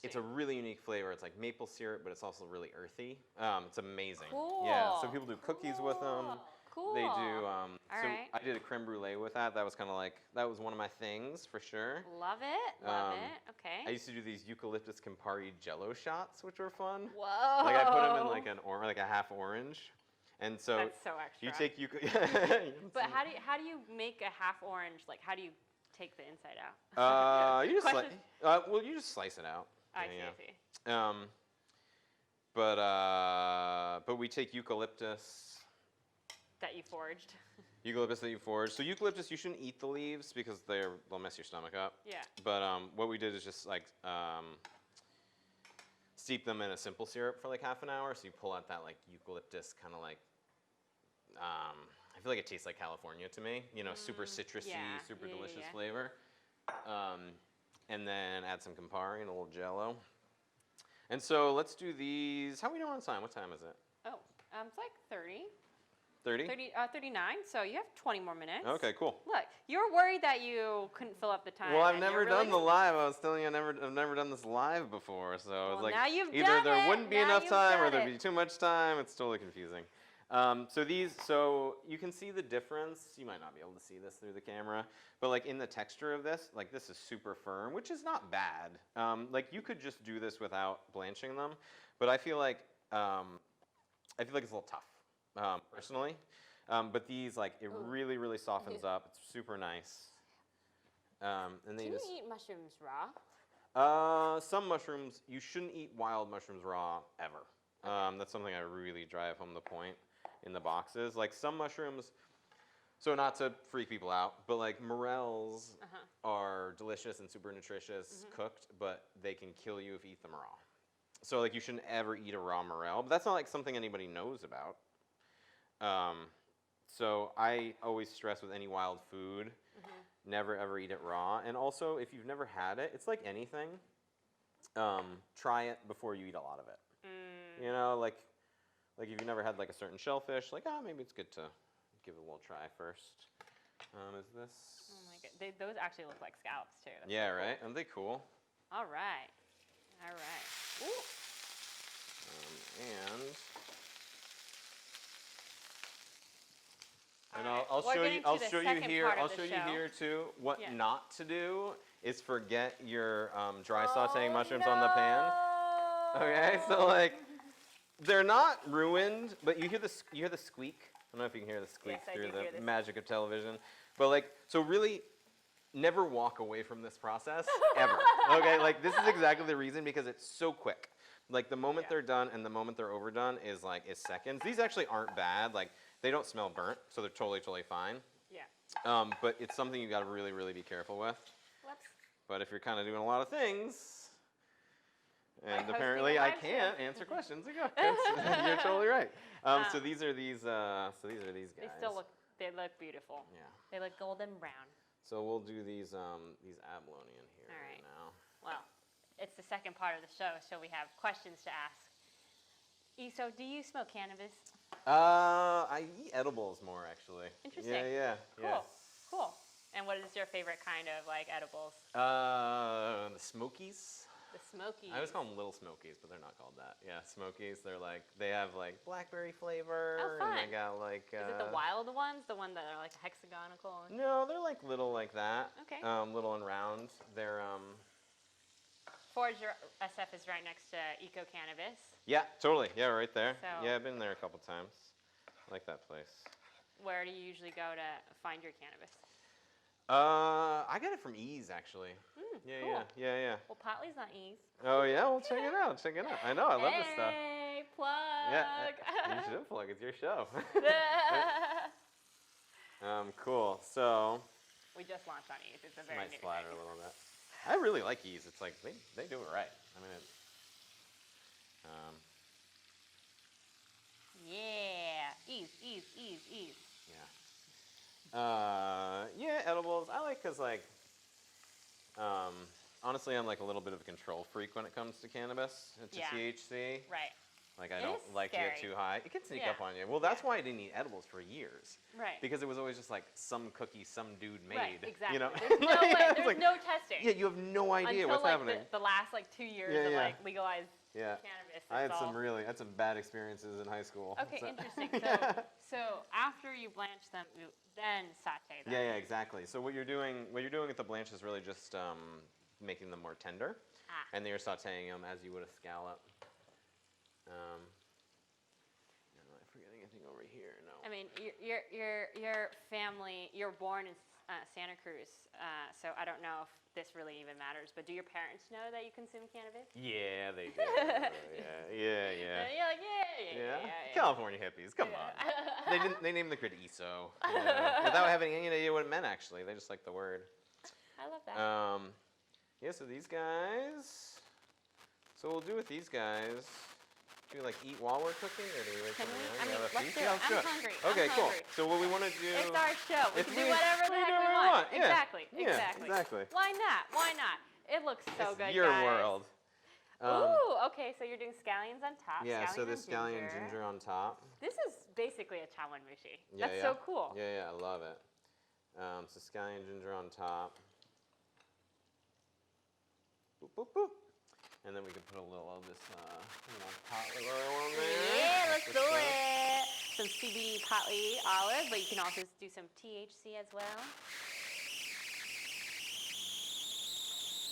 it's a really unique flavor. It's like maple syrup, but it's also really earthy. It's amazing. Cool. Yeah. So people do cookies with them. Cool. They do. So right. I did a creme brulee with that. That was kind of like that was one of my things for sure. Love it. Love it. Okay. I used to do these eucalyptus Campari Jello shots, which were fun. Whoa. Like I put them in like a half orange, and so that's so extra. you take But how do you make a half orange? Like how do you take the inside out? You just slice it out. I see. But we take eucalyptus. That you foraged. Eucalyptus that you foraged. So eucalyptus, you shouldn't eat the leaves because they'll mess your stomach up. Yeah. But what we did is just like steep them in a simple syrup for like half an hour. So you pull out that like eucalyptus kind of like I feel like it tastes like California to me. You know, super citrusy, super delicious flavor. And then add some Campari and a little Jello. And so let's do these. How are we doing on time? What time is it? Oh, it's like 30. 30? 39, so you have 20 more minutes. Okay, cool. Look, you were worried that you couldn't fill up the time. Well, I've never done the live. I was telling you I've never done this live before, so I was like, now you've either done there it. wouldn't be Now enough you've time or done there'd it. be too much time. It's totally confusing. So you can see the difference. You might not be able to see this through the camera, but like in the texture of this, like this is super firm, which is not bad. Like you could just do this without blanching them, but I feel like it's a little tough, personally. But these, like, it really, really softens up. It's super nice. And then Can you eat mushrooms raw? Some mushrooms, you shouldn't eat wild mushrooms raw ever. That's something I really drive home the point in the boxes. Like some mushrooms, so not to freak people out, but like morels are delicious and super nutritious cooked, but they can kill you if you eat them raw. So like you shouldn't ever eat a raw morel, but that's not like something anybody knows about. So I always stress with any wild food, never ever eat it raw. And also, if you've never had it, it's like anything. Try it before you eat a lot of it. You know, like if you've never had like a certain shellfish, like maybe it's good to give it a little try first. Is this? Oh my god, those actually look like scallops too. That's yeah, so cool. right. Aren't they cool? All right. Ooh. And And All right, I'll we're show you. getting I'll to the show you second here. part of I'll the show you show. here too. What Yeah. not to do is forget your dry sautéing mushrooms on the pan. Okay, so like they're not ruined, but you hear the squeak. I don't know if you can hear the squeak Yes, I through do hear the this. magic of television. But like, so really, never walk away from this process ever. Okay, like this is exactly the reason because it's so quick. Like the moment Yeah. they're done and the moment they're overdone is seconds. These actually aren't bad. Like they don't smell burnt, so they're totally fine. Yeah. But it's something you got to really be careful with. Whoops. But if you're kind of doing a lot of things, and hosting apparently a I live show. can't answer questions, you're totally right. So these are these guys. They they look beautiful. Yeah. They look golden brown. So we'll do these abalone in here All right. now. Well, it's the second part of the show, so we have questions to ask. So, do you smoke cannabis? I eat edibles more actually. Interesting. Yeah. Cool. And what is your favorite kind of like edibles? The Smokies. The Smokies. I always call them Little Smokies, but they're not called that. Yeah, Smokies. They have like blackberry flavor. Oh, fun. And they got like. Is it the wild ones? The one that are like hexagonal? No, they're like little like that. Okay. Little and round. They're Forge SF is right next to Eco Cannabis. Yeah, totally. Yeah, right there. So- Yeah, I've been there a couple times. I like that place. Where do you usually go to find your cannabis? I got it from Ease actually. Cool. Yeah. Well, Potluck's not Ease. Oh yeah, well check it out. I know, I love this stuff. Hey, plug. Yeah, you should plug. It's your show. Cool. So We just launched on Ease. It's a very might new splatter thing. a little bit. I really like Ease. It's like they do it right. I mean, Yeah. Ease. yeah, edibles. I like because honestly, I'm like a little bit of a control freak when it comes to cannabis and to Yeah. THC. Right. Like I It don't is like to get scary. too high. It can sneak Yeah. up on you. Well, that's why I didn't eat edibles for years. Right. Because it was always just like some cookie some dude made. Right, exactly. You know? There's no way. It's There's like, no testing. yeah, you have no idea Until what's like happening. the last like 2 years Yeah, of yeah. like legalized Yeah. cannabis. I had it's all- I had some bad experiences in high school. Okay, so- interesting. So after you blanch them, you then saute them. Yeah, exactly. So what you're doing with the blanch is really just making them more tender, Ah. and then you're sautéing them as you would a scallop. Am I forgetting anything over here? No. I mean, your family, you're born in Santa Cruz, so I don't know if this really even matters, but do your parents know that you consume cannabis? Yeah, they do. Yeah. You're like, yeah. California hippies, come on. They named the kid ESO without having any idea what it meant. Actually, they just like the word. I love that. Yeah. So these guys. So we'll do with these guys. Do we like eat while we're cooking, or do we wait Can till we? the I end? mean, Yeah, let's feast? do it. Yeah, let's do I'm it. hungry. Okay, I'm cool. hungry. So what we want to do? It's our show. We It's can do we- whatever the we heck do we whatever we want. want. Yeah. Exactly. Yeah, exactly. Why not? It looks so It's good, your guys. world. Ooh, okay, so you're doing scallions on top. Yeah, so the and scallion ginger on top. This is basically a chawanmushi. Yeah, That's yeah. so cool. Yeah, I love it. So scallion ginger on top. Boop, boop, boop. And then we can put a little of this potluck oil on there. Yeah, let's That's do what's up. it. Some CBD potly olive, but you can also do some THC as well.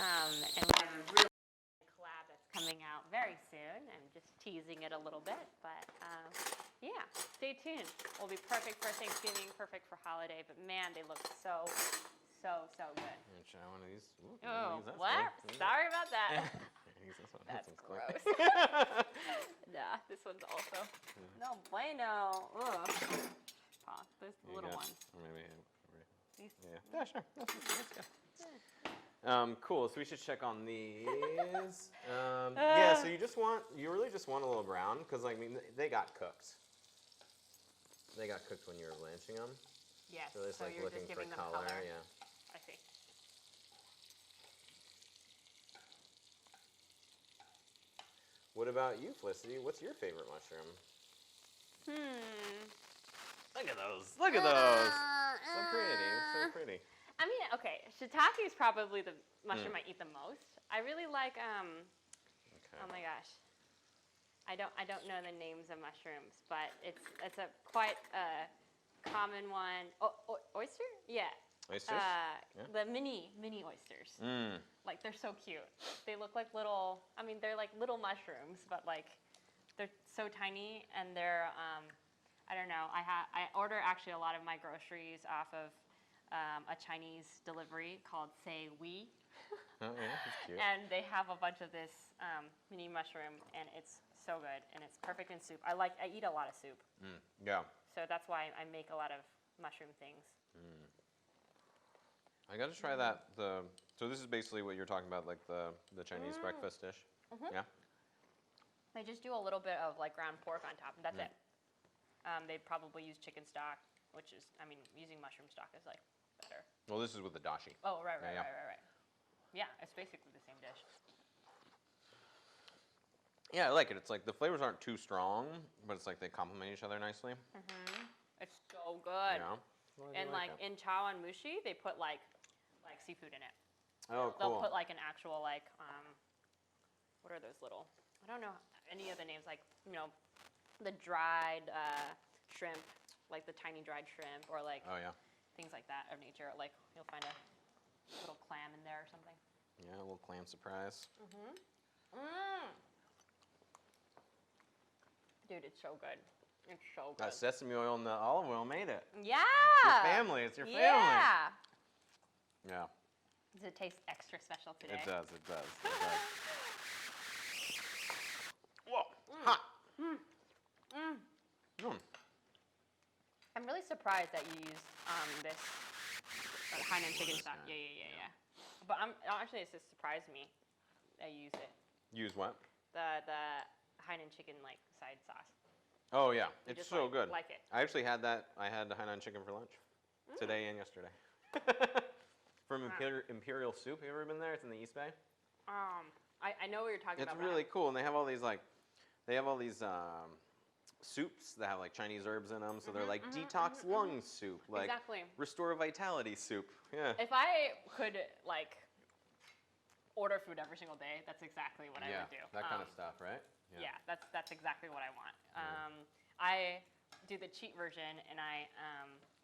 And we have a really collab that's coming out very soon. I'm just teasing it a little bit, but yeah, stay tuned. Will be perfect for Thanksgiving, perfect for holiday, but man, they look so good. I'm gonna try one of these. Ooh, I'm Oh, gonna use that what? one. Sorry about that. Use this one. That's This one's quick. gross. Nah, this one's also no bueno. Ugh. Pause. There's the You little got- ones. or maybe These. Yeah, sure. Let's go. Cool. So we should check on these. Yeah. So you really just want a little brown because I mean they got cooked. They got cooked when you were blanching them. Yes. So it's So like you're looking just for giving them color. color. Yeah. I see. What about you, Felicity? What's your favorite mushroom? Look at those. Look at those. So pretty. So pretty. I mean, okay, shiitake is probably the mushroom I eat the most. I really like Okay. oh my gosh. I don't know the names of mushrooms, but it's a quite common one. Oyster? Yeah. Oysters? Yeah. The mini oysters. Like they're so cute. They look like little. I mean, they're like little mushrooms, but like they're so tiny, and they're. I don't know. I order actually a lot of my groceries off of a Chinese delivery called Say We. Oh yeah, that's cute. And they have a bunch of this mini mushroom, and it's so good, and it's perfect in soup. I eat a lot of soup. Yeah. So that's why I make a lot of mushroom things. I got to try that. So this is basically what you're talking about, like the Chinese breakfast dish. Yeah. They just do a little bit of like ground pork on top, and that's it. They'd probably use chicken stock, which is, I mean, using mushroom stock is like better. Well, this is with the dashi. Oh, right. Yeah. Yeah, it's basically the same dish. Yeah, I like it. It's like the flavors aren't too strong, but it's like they complement each other nicely. It's so good. Yeah. Well, I And do like it. in chow and mushi, they put like seafood in it. Oh, cool. They'll put like an actual like what are those little? I don't know any of the names, like, you know, the dried shrimp, like the tiny dried shrimp, or like Oh yeah. things like that of nature. Like you'll find a little clam in there or something. Yeah, a little clam surprise. Dude, it's so good. It's so good. That sesame oil and the olive oil made it. Yeah. It's your family. It's your family. Yeah. Yeah. Does it taste extra special today? It does. It does. It does. Whoa. Hot. I'm really surprised that you used this Hainan chicken stock. Yeah. But actually, it just surprised me that you used it. Use what? The Hainan chicken like side sauce. Oh yeah, You it's just so good. Like it. I actually had that. I had the Hainan chicken for lunch today and yesterday. From Imperial Soup. Have you ever been there? It's in the East Bay. I know what you're talking about. It's really cool, and they have all these soups that have like Chinese herbs in them. So they're like detox lung soup, like Exactly. restore vitality soup. Yeah. If I could like order food every single day, that's exactly what I would do. That kind of stuff, right? Yeah, that's exactly what I want. I do the cheat version, and I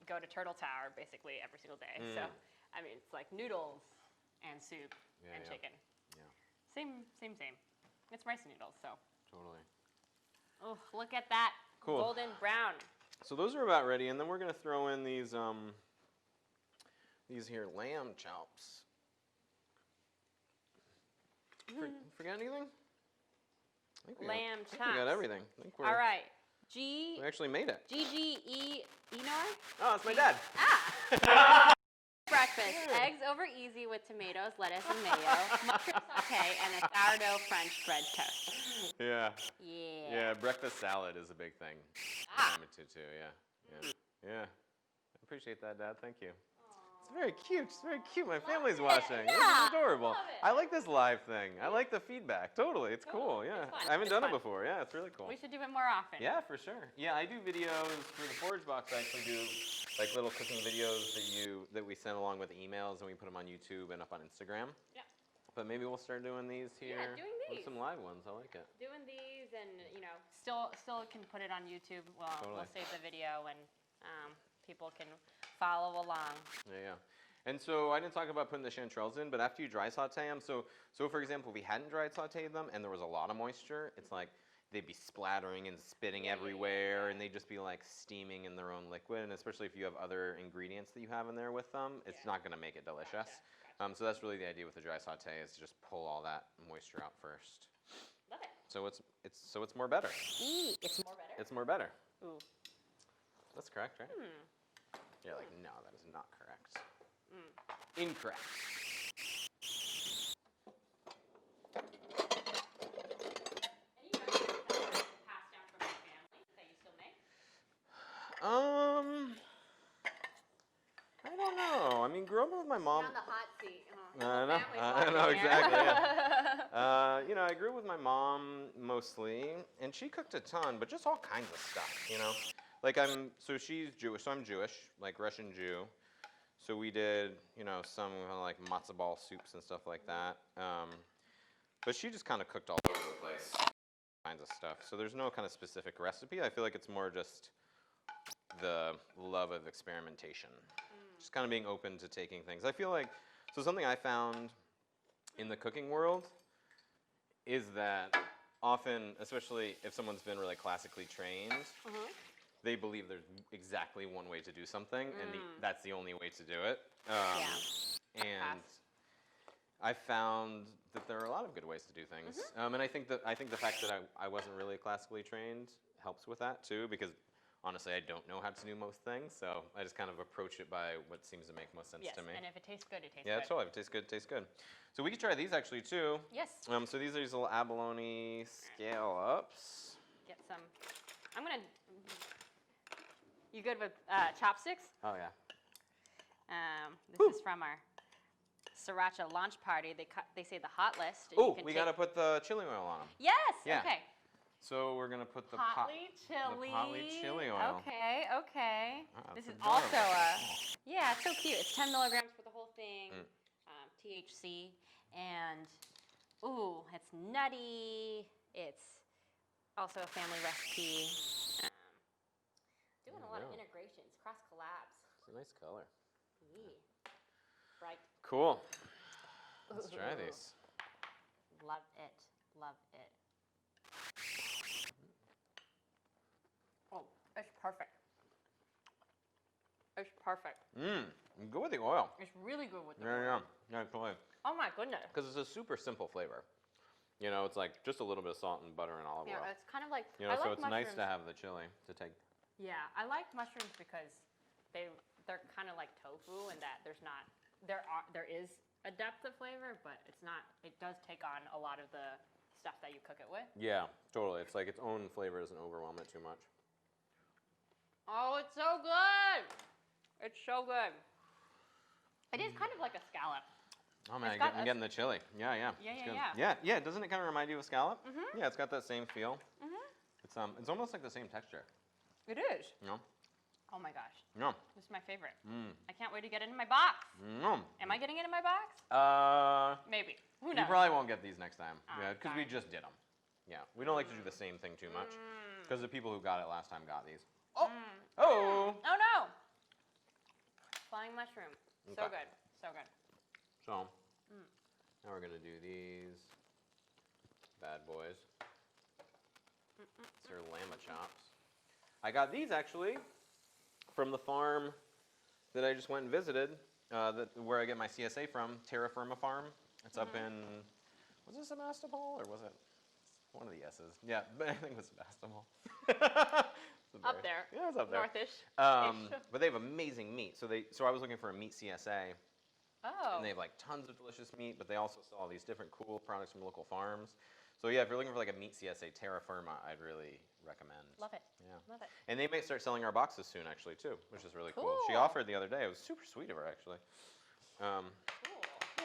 go to Turtle Tower basically every single day. So, I mean, it's like noodles and soup and chicken. Yeah. Same. It's rice noodles, so. Totally. Oh, look at that. Cool. Golden brown. So those are about ready, and then we're gonna throw in these here lamb chops. Forget anything? I think Lamb we got chops. everything. I think All right. we actually made it. G-G-E Enoy? Oh, it's my dad. Breakfast. Eggs over easy with tomatoes, lettuce, and mayo. Mushroom sauté and a sourdough French bread toast. Yeah. Yeah. Breakfast salad is a big thing. Ah. Me too. Yeah. I appreciate that, Dad. Thank you. It's very cute. It's very cute. My family's watching. This is adorable. love it. I like this live thing. I like the feedback. Totally. It's cool. Yeah. It's fun. I haven't It's done it fun. before. Yeah, it's really cool. We should do it more often. Yeah, for sure. Yeah, I do videos for the Forage Box. I actually do like little cooking videos that we send along with emails, and we put them on YouTube and up on Instagram. Yeah. But maybe we'll start doing these here. Yeah, doing With these. some live ones. I like it. Doing these, and still can put it on YouTube. Well, Totally. we'll save the video, and people can follow along. Yeah. And so I didn't talk about putting the chanterelles in, but after you dry saute them, so for example, if we hadn't dry sauteed them and there was a lot of moisture, it's like they'd be splattering and spitting everywhere, and they'd just be like steaming in their own liquid. And especially if you have other ingredients that you have in there with them, it's not going to make it delicious. Gotcha. So that's really the idea with the dry saute, is to just pull all that moisture out first. Love it. So it's more better. It's more better. It's more better. Ooh. That's correct, right? You're like, no, that is not correct. Incorrect. Any recipes that are passed down from your family that you still make? I don't know. I mean, growing up with my mom. On the hot seat. I know exactly. Yeah. I grew up with my mom mostly, and she cooked a ton, but just all kinds of stuff. Like so she's Jewish, so I'm Jewish, like Russian Jew. So we did, some like matzo ball soups and stuff like that. But she just kind of cooked all over the place, kinds of stuff. So there's no kind of specific recipe. I feel like it's more just the love of experimentation. Just kind of being open to taking things. I feel like, so something I found in the cooking world is that often, especially if someone's been really classically trained, they believe there's exactly one way to do something, and that's the only way to do it. And I found that there are a lot of good ways to do things, and I think the fact that I wasn't really classically trained helps with that too, because honestly, I don't know how to do most things, so I just kind of approach it by what seems to make most sense to me. And if it tastes good, it tastes good. Yeah, totally. If it tastes good, it tastes good. So we could try these actually too. Yes. So these are these little abalone scallops. Get some. I'm gonna. You good with chopsticks? Oh yeah. This is from our sriracha launch party. They say the hot list. Oh, we gotta put the chili oil on them. Yes. Yeah. Okay. So we're gonna put the hotly chili oil. Okay. Okay. This is adorable. also yeah, it's so cute. It's 10 milligrams for the whole thing. THC, and ooh, it's nutty. It's also a family recipe. Doing a lot of integrations, cross collabs. It's a nice color. Bright. Cool. Let's try these. Love it. Love it. Oh, it's perfect. It's perfect. Go with the oil. It's really good with the Yeah, totally. Oh my goodness. Because it's a super simple flavor. You know, it's like just a little bit of salt and butter and olive oil. Yeah, it's kind of like, You know, I so like it's mushrooms. nice to have the chili to take. Yeah, I like mushrooms because they're kind of like tofu in that there is a depth of flavor, but it's not. It does take on a lot of the stuff that you cook it with. Yeah, totally. It's like its own flavor doesn't overwhelm it too much. Oh, it's so good. It's so good. It is kind of like a scallop. Oh man, I'm getting the chili. Yeah. Yeah, doesn't it kind of remind you of a scallop? Yeah, it's got that same feel. It's almost like the same texture. It is. No. Oh my gosh. No. This is my favorite. I can't wait to get it in my box. No. Am I getting it in my box? Maybe. Who knows? You probably won't get these next time. Oh, Yeah, because we just did them. Yeah, we don't like to do the same thing too much. Because the people who got it last time got these. Oh. Oh no. Flying mushroom. So Okay. good. So good. So, now we're gonna do these bad boys. These are llama chops. I got these actually from the farm that I just went and visited, where I get my CSA from, Terra Firma Farm. It's up in, was it Sebastopol or was it one of the S's? Yeah, but I think it was Sebastopol. Up there. Yeah, it's up there. Northish. But they have amazing meat. So I was looking for a meat CSA. Oh. And they have like tons of delicious meat, but they also sell all these different cool products from local farms. So yeah, if you're looking for like a meat CSA Terra Firma, I'd really recommend. Love it. Yeah. Love it. And they may start selling our boxes soon actually too, which is really cool. She Cool. offered the other day. It was super sweet of her actually. Cool.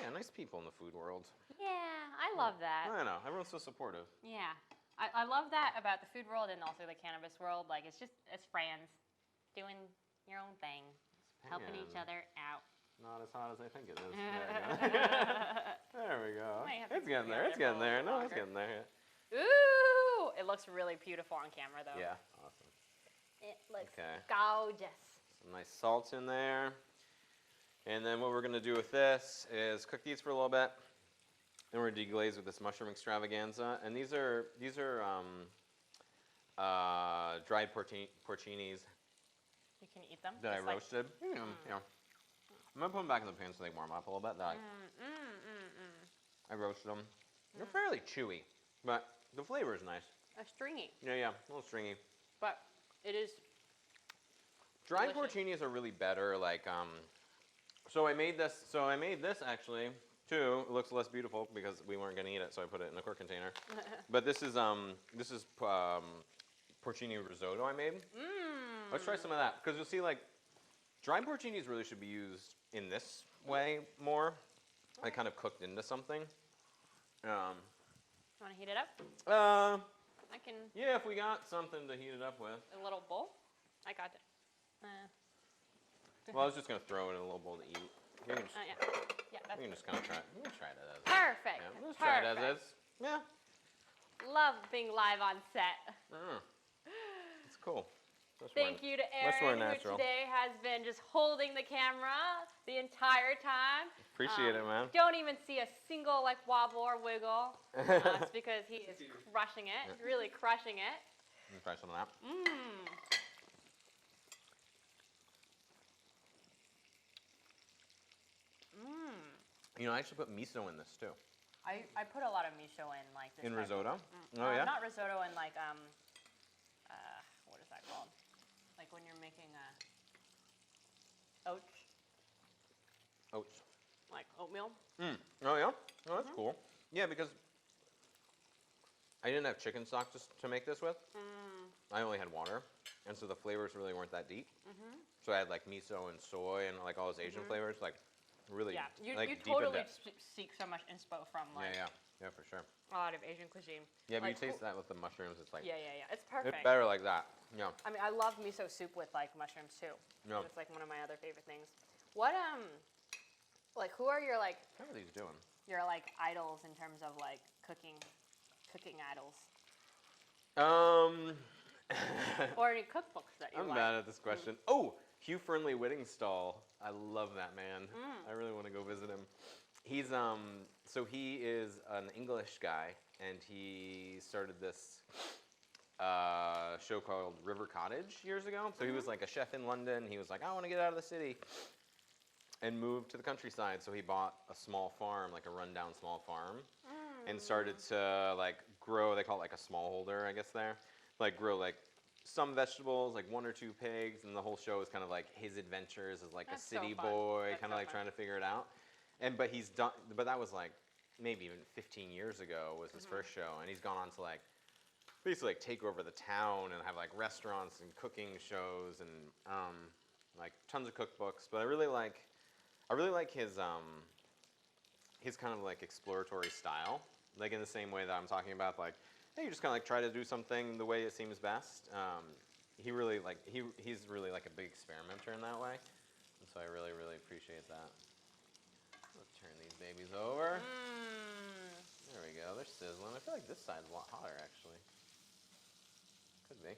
Yeah, nice people in the food world. Yeah, I love that. I know, everyone's so supportive. Yeah. I love that about the food world and also the cannabis world. Like, it's friends doing your own thing, helping each other out. Not as hot as I think it is. There we go. It's getting there. It's getting there. No, it's getting there. Ooh! It looks really beautiful on camera, though. Yeah, awesome. It looks Okay. gorgeous. Some nice salt in there. And then what we're going to do with this is cook these for a little bit. Then we're going to deglaze with this mushroom extravaganza. And these are dried porcinis You can eat them. that I just like- roasted. Yeah. I'm going to put them back in the pan so they warm up a little bit. I roasted them. They're fairly chewy, but the flavor is nice. Stringy, Yeah, a little stringy. but it is. Dried Delicious. porcinis are really better. Like, so I made this. So I made this actually too. It looks less beautiful because we weren't going to eat it, so I put it in a quart container. But this is porcini risotto I made. Let's try some of that because you'll see like dried porcinis really should be used in this way more, like kind of cooked into something. Want to heat it up? I can. Yeah, if we got something to heat it up with. A little bowl. I got it. Well, I was just gonna throw it in a little bowl to eat. You can just, Yeah, that's you can just kind of try it. You can try it as is. perfect. Yeah, let's try it as is. Yeah. Love being live on set. It's cool. Thank you to Much more Aaron, who natural. today has been just holding the camera the entire time. Appreciate it, man. Don't even see a single like wobble or wiggle. It's because he is crushing it, really crushing it. Let me try some of that. Mmm. Mmm. You know, I actually put miso in this too. I put a lot of miso in like this. In type risotto? Of, Oh yeah. Not risotto, in like what is that called? Like when you're making oats, Oats. like oatmeal. Oh yeah. Oh, that's cool. Yeah, because I didn't have chicken stock to make this with. I only had water, and so the flavors really weren't that deep. So I had like miso and soy and like all those Asian flavors, like really. Yeah, you like, deep totally in depth. seek so much inspo from like Yeah, for sure. a lot of Asian cuisine. Yeah, but Like, you taste that with the mushrooms. It's like Yeah, it's perfect. it's better like that. Yeah. I mean, I love miso soup with like mushrooms too. Yeah. It's like one of my other favorite things. What like who are your like How are these doing? your like idols in terms of like cooking idols or any cookbooks that you I'm like? mad at this question. Oh, Hugh Fernley Whittingstall. I love that man. I really want to go visit him. He's so he is an English guy, and he started this show called River Cottage years ago. So he was like a chef in London. He was like, I want to get out of the city, and moved to the countryside. So he bought a small farm, like a rundown small farm, and started to like grow. They call it like a smallholder, I guess there. Like grow like some vegetables, like 1 or 2 pigs, and the whole show is kind of like his adventures as like That's a so city fun. boy, That's kind so of like fun. trying to figure it out. But he's done. But that was like maybe even 15 years ago was his first show, and he's gone on to like basically like take over the town and have like restaurants and cooking shows and like tons of cookbooks. But I really like his kind of like exploratory style, like in the same way that I'm talking about, like, hey, you just kind of like try to do something the way it seems best. He really like he's really like a big experimenter in that way, and so I really appreciate that. Let's turn these babies over. There we go. They're sizzling. I feel like this side's a lot hotter actually. Could be.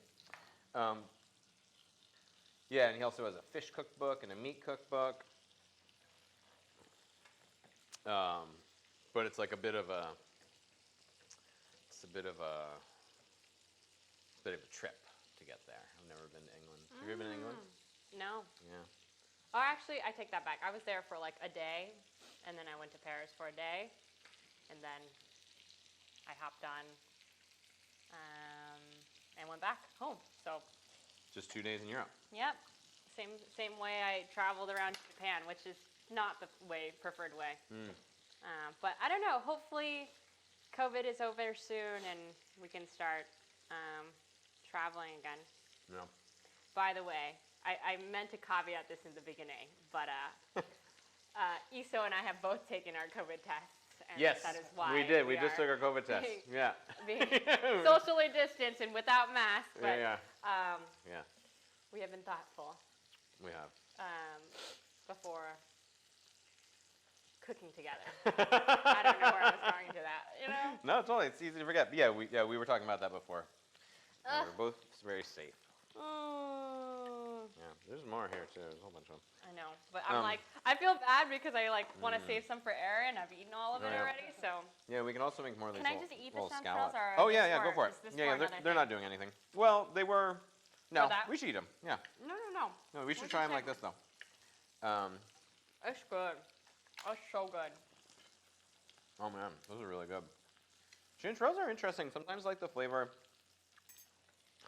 Yeah, and he also has a fish cookbook and a meat cookbook. But it's like a bit of a trip to get there. I've never been to England. Have you ever been to England? No. Yeah. Or actually, I take that back. I was there for like a day, and then I went to Paris for a day, and then I hopped on and went back home. So. Just 2 days in Europe. Yep. Same way I traveled around Japan, which is not the preferred way. But I don't know. Hopefully, COVID is over soon and we can start traveling again. No. By the way, I meant to caveat this in the beginning, but Iso and I have both taken our COVID tests. And Yes, that is why we did. We just took our COVID test. Yeah. being socially distanced and without masks. But, Yeah. we have been thoughtful. We have. Before cooking together. I don't know where I was going to that, you know? No, totally. It's easy to forget. But yeah, we were talking about that before. We were both very safe. Yeah, there's more here too. There's a whole bunch of them. I know, but I'm like, I feel bad because I like want to save some for Aaron. I've eaten all of it already, so. Yeah, we can also make more of these Can I little, just eat the little chanterelles, scallops. or Oh is yeah, this go for it. is this Yeah, for another they're not doing anything. Well, they were. No, that? we should eat them. Yeah. No. No, we should What's try the them like this second though. It's good. It's so good. Oh man, those are really good. Chanterelles are interesting. Sometimes like the flavor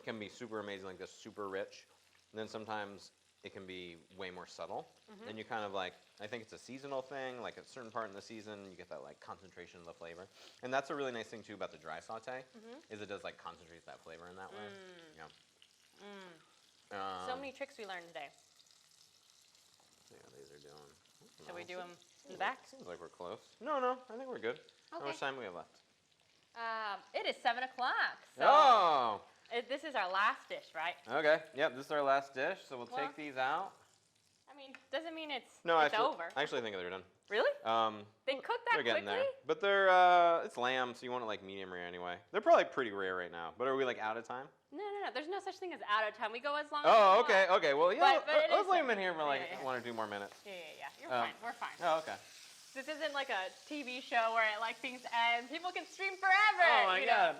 can be super amazing, like this super rich. And then sometimes it can be way more subtle. And you kind of like, I think it's a seasonal thing, like at a certain part in the season, you get that like concentration of the flavor. And that's a really nice thing too about the dry saute, is it does like concentrate that flavor in that way. Yeah. So many tricks we learned today. See how these are doing. Should we do them in the back? Seems like we're close. No, I think we're good. How much time do we have left? It is 7 o'clock. So Oh! this is our last dish, right? Okay, yep, this is our last dish, so we'll Well, take these out. I I mean, doesn't mean it's actually, over. I actually think they're done. Really? They cook that They're getting quickly? there. But they're, it's lamb, so you want it like medium rare anyway. They're probably pretty rare right now. But are we like out of time? No. There's no such thing as out of time. We go as long as Oh, we want. okay. Well, yeah, But it let's is leave them in here for like yeah. 1 or 2 more minutes. Yeah. You're fine. We're fine. Oh, okay. This isn't like a TV show where like things end. People can stream forever. Oh my you God. know?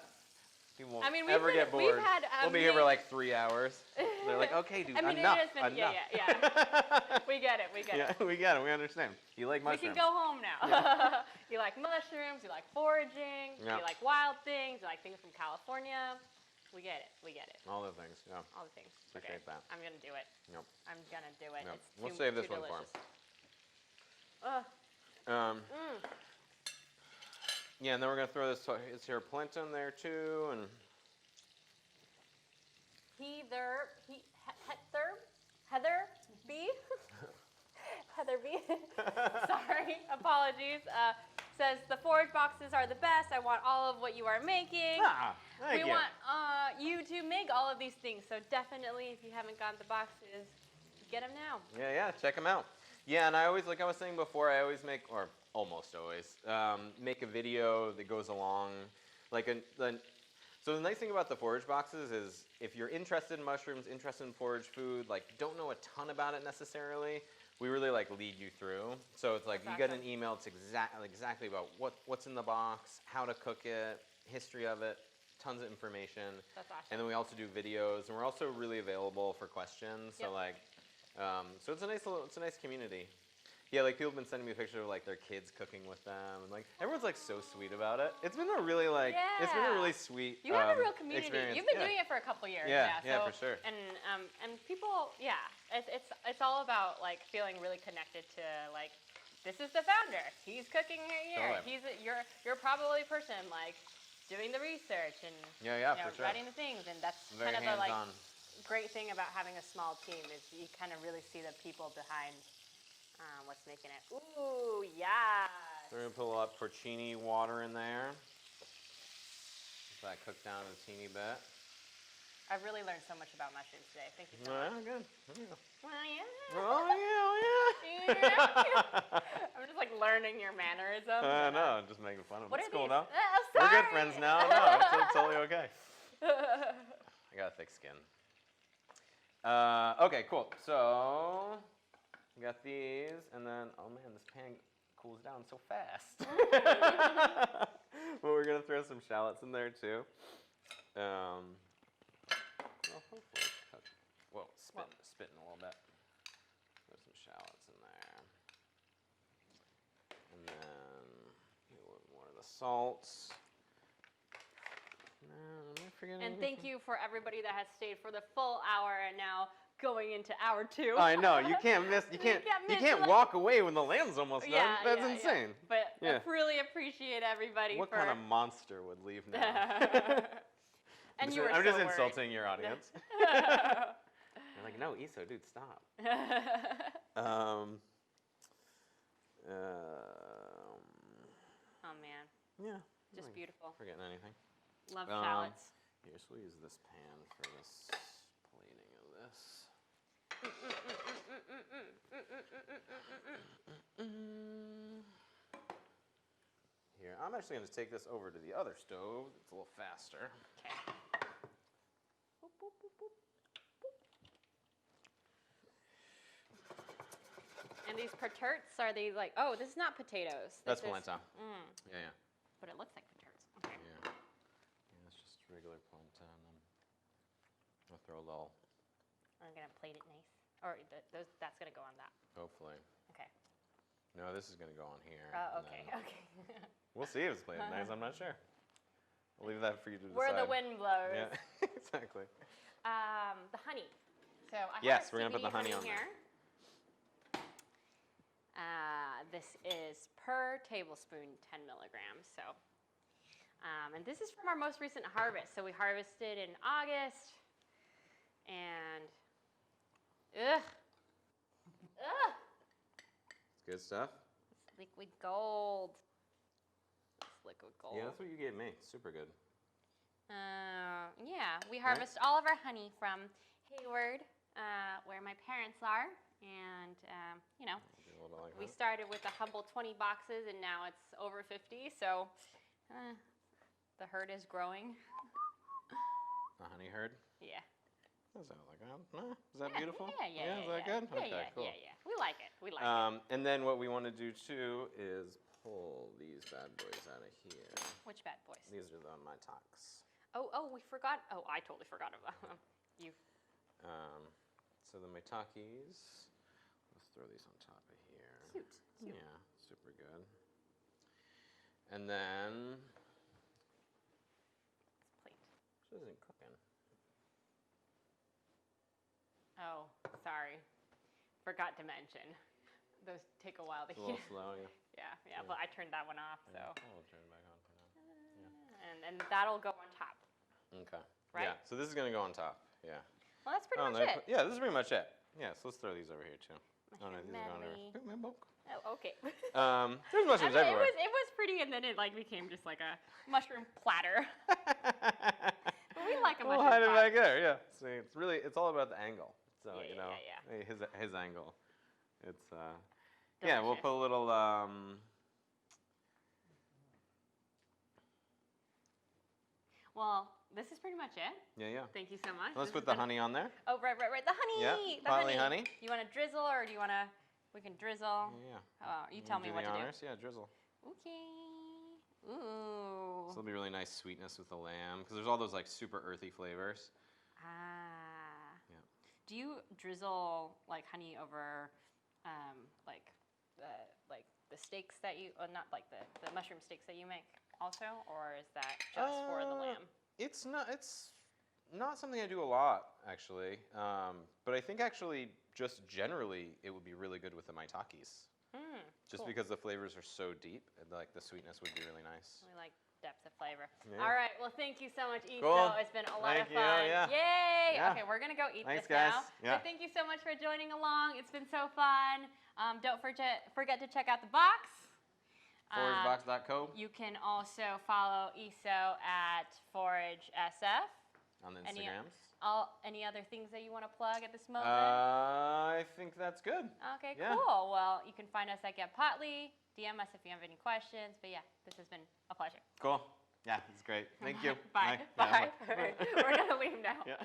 People won't I mean, ever get bored. we've had we'll be here for like 3 hours. They're like, okay, dude, I mean, enough. it has been, enough. Yeah. We get it. Yeah, we get it. We understand. You like mushrooms. We can go home now. Yeah. You like mushrooms. You like foraging. Yeah. You like wild things. You like things from California. We get it. All the things. Yeah. All the things. Appreciate that. I'm gonna do it. Yep. I'm gonna do it. Yep. It's We'll too, save this too one for 'em. delicious. Yeah, and then we're gonna throw this here polenta in there too, and Heather B. Heather B. Sorry, apologies. Says the forage boxes are the best. I want all of what you are making. Thank We you. want you to make all of these things. So definitely, if you haven't gotten the boxes, get them now. Yeah, check them out. Yeah, and I always, like I was saying before, I always make, or almost always, make a video that goes along, so the nice thing about the forage boxes is if you're interested in mushrooms, interested in forage food, like don't know a ton about it necessarily, we really like lead you through. So it's like you get an email, it's exactly about what's in the box, how to cook it, history of it, tons of information. That's awesome. And then we also do videos, and we're also really available for questions. So Yep. so it's a nice community. Yeah, like people have been sending me pictures of like their kids cooking with them, and like everyone's like so sweet about it. It's been a really it's been a really sweet. You have a real community. Experience. You've been doing it for a couple years. Yeah, so, for sure. And people, it's all about like feeling really connected to like this is the founder. He's cooking here. Totally. You're probably a person like doing the research and for sure. writing the things, and that's Very kind of the like hands-on. great thing about having a small team is you kind of really see the people behind what's making it. Ooh, yeah. So we're gonna put a lot of porcini water in there. Let that cook down a teeny bit. I've really learned so much about mushrooms today. Thank you so much. Good. Well, yeah. Oh yeah. I'm just like learning your mannerisms. No, I'm just making fun of What it. are It's cool these? now. Sorry. We're good friends now. No, it's totally okay. I got a thick skin. Okay, cool. So we got these, and then oh man, this pan cools down so fast. But we're gonna throw some shallots in there too. Well, hopefully, whoa, spitting a little bit. Throw some shallots in there, and then a little more of the salts. Am I forgetting And anything? thank you for everybody that has stayed for the full hour and now going into hour 2. I know, you can't miss. You can't walk away when the lamb's almost done. That's insane. But I really appreciate everybody What for. kind of monster would leave now? And you were I'm so just worried. insulting your audience. They're like, no, Iso, dude, stop. Oh man, Yeah. just beautiful. Forgetting anything? Love shallots. Here, so we'll use this pan for this plating of this. Here, I'm actually going to take this over to the other stove. It's a little faster. Okay. Boop, boop, boop, boop. And these perturts, are they like, oh, this is not potatoes. That's this polenta. Is, Yeah. But it looks like perturts. Okay. Yeah. It's just regular polenta, and then I'll throw a little. I'm going to plate it nice. Or that's going to go on that. Hopefully. Okay. No, this is going to go on here. Oh, and okay. then Okay. We'll see if it's plated nice. I'm not sure. I'll leave that for you to decide. Where the wind blows. Yeah, exactly. The honey. So I Yes, have we're gonna put the honey on here. This is per tablespoon, 10 milligrams. So, and this is from our most recent harvest. So we harvested in August, and ugh. It's good stuff. It's liquid gold. It's liquid gold. Yeah, that's what you gave me. Super good. Yeah, we harvest all of our honey from Hayward where my parents are, and you know, Do a little like we that. started with a humble 20 boxes, and now it's over 50. So the herd is growing. The honey herd. Yeah. Is that like that? No? Is that beautiful? Yeah. Is that good? Yeah, Okay, cool. yeah. We like it. We like it. And then what we want to do too is pull these bad boys out of here. Which bad boys? These are the maitaks. Oh, we forgot. Oh, I totally forgot about them. You. So the maitakis, let's throw these on top of here. Cute. Yeah, super good. And then, Plate. this isn't cooking. Oh, sorry. Forgot to mention. Those take a while to It's a little heat. slow, yeah. Yeah, but I turned that one off, so. We'll turn it back on for now. And that'll go on top. Okay. Right? Yeah, so this is going to go on top. Yeah. Well, that's pretty Oh, much and then it. yeah, this is pretty much it. Yeah, so let's throw these over here too. Oh, no, these are going Mary. over. Oh, okay. There's mushrooms I mean, everywhere. it was pretty, and then it like became just like a mushroom platter. But we like a We'll mushroom hide it platter. back there. Yeah. See, it's all about the angle. So Yeah, you know, yeah. his angle. It's yeah. We'll Delicious. put a little Well, this is pretty much it. yeah. Thank you so much. Let's This put has the been- honey on there. Oh, right. The honey. Yeah, The Potluck honey. You want to drizzle, or do you want to? We can drizzle. Yeah. You tell me what the to honors? Yeah, drizzle. do. Okay. Ooh. This will be really nice sweetness with the lamb because there's all those like super earthy flavors. Ah. Yeah. Do you drizzle like honey over, like the steaks that you, not like the mushroom steaks that you make also, or is that just for the lamb? It's not something I do a lot actually, but I think actually just generally it would be really good with the maitakis. Just Cool. because the flavors are so deep, and like the sweetness would be really nice. We like depth of flavor. Yeah. All right. Well, thank you so much, Iso. Cool. It's been a lot Thank of you, fun. yeah. Yay! Yeah. Okay, we're gonna go eat Thanks, this guys. now. Yeah. But thank you so much for joining along. It's been so fun. Don't forget to check out the box. ForageBox.co You can also follow Iso at ForageSF. on the Any- Instagrams. Any other things that you want to plug at this moment? I think that's good. Okay, yeah. cool. Well, you can find us at Get Potly. DM us if you have any questions. But yeah, this has been a pleasure. Cool. Yeah, it's great. Thank you. Bye. Yeah, Bye. We're gonna leave now. Yeah.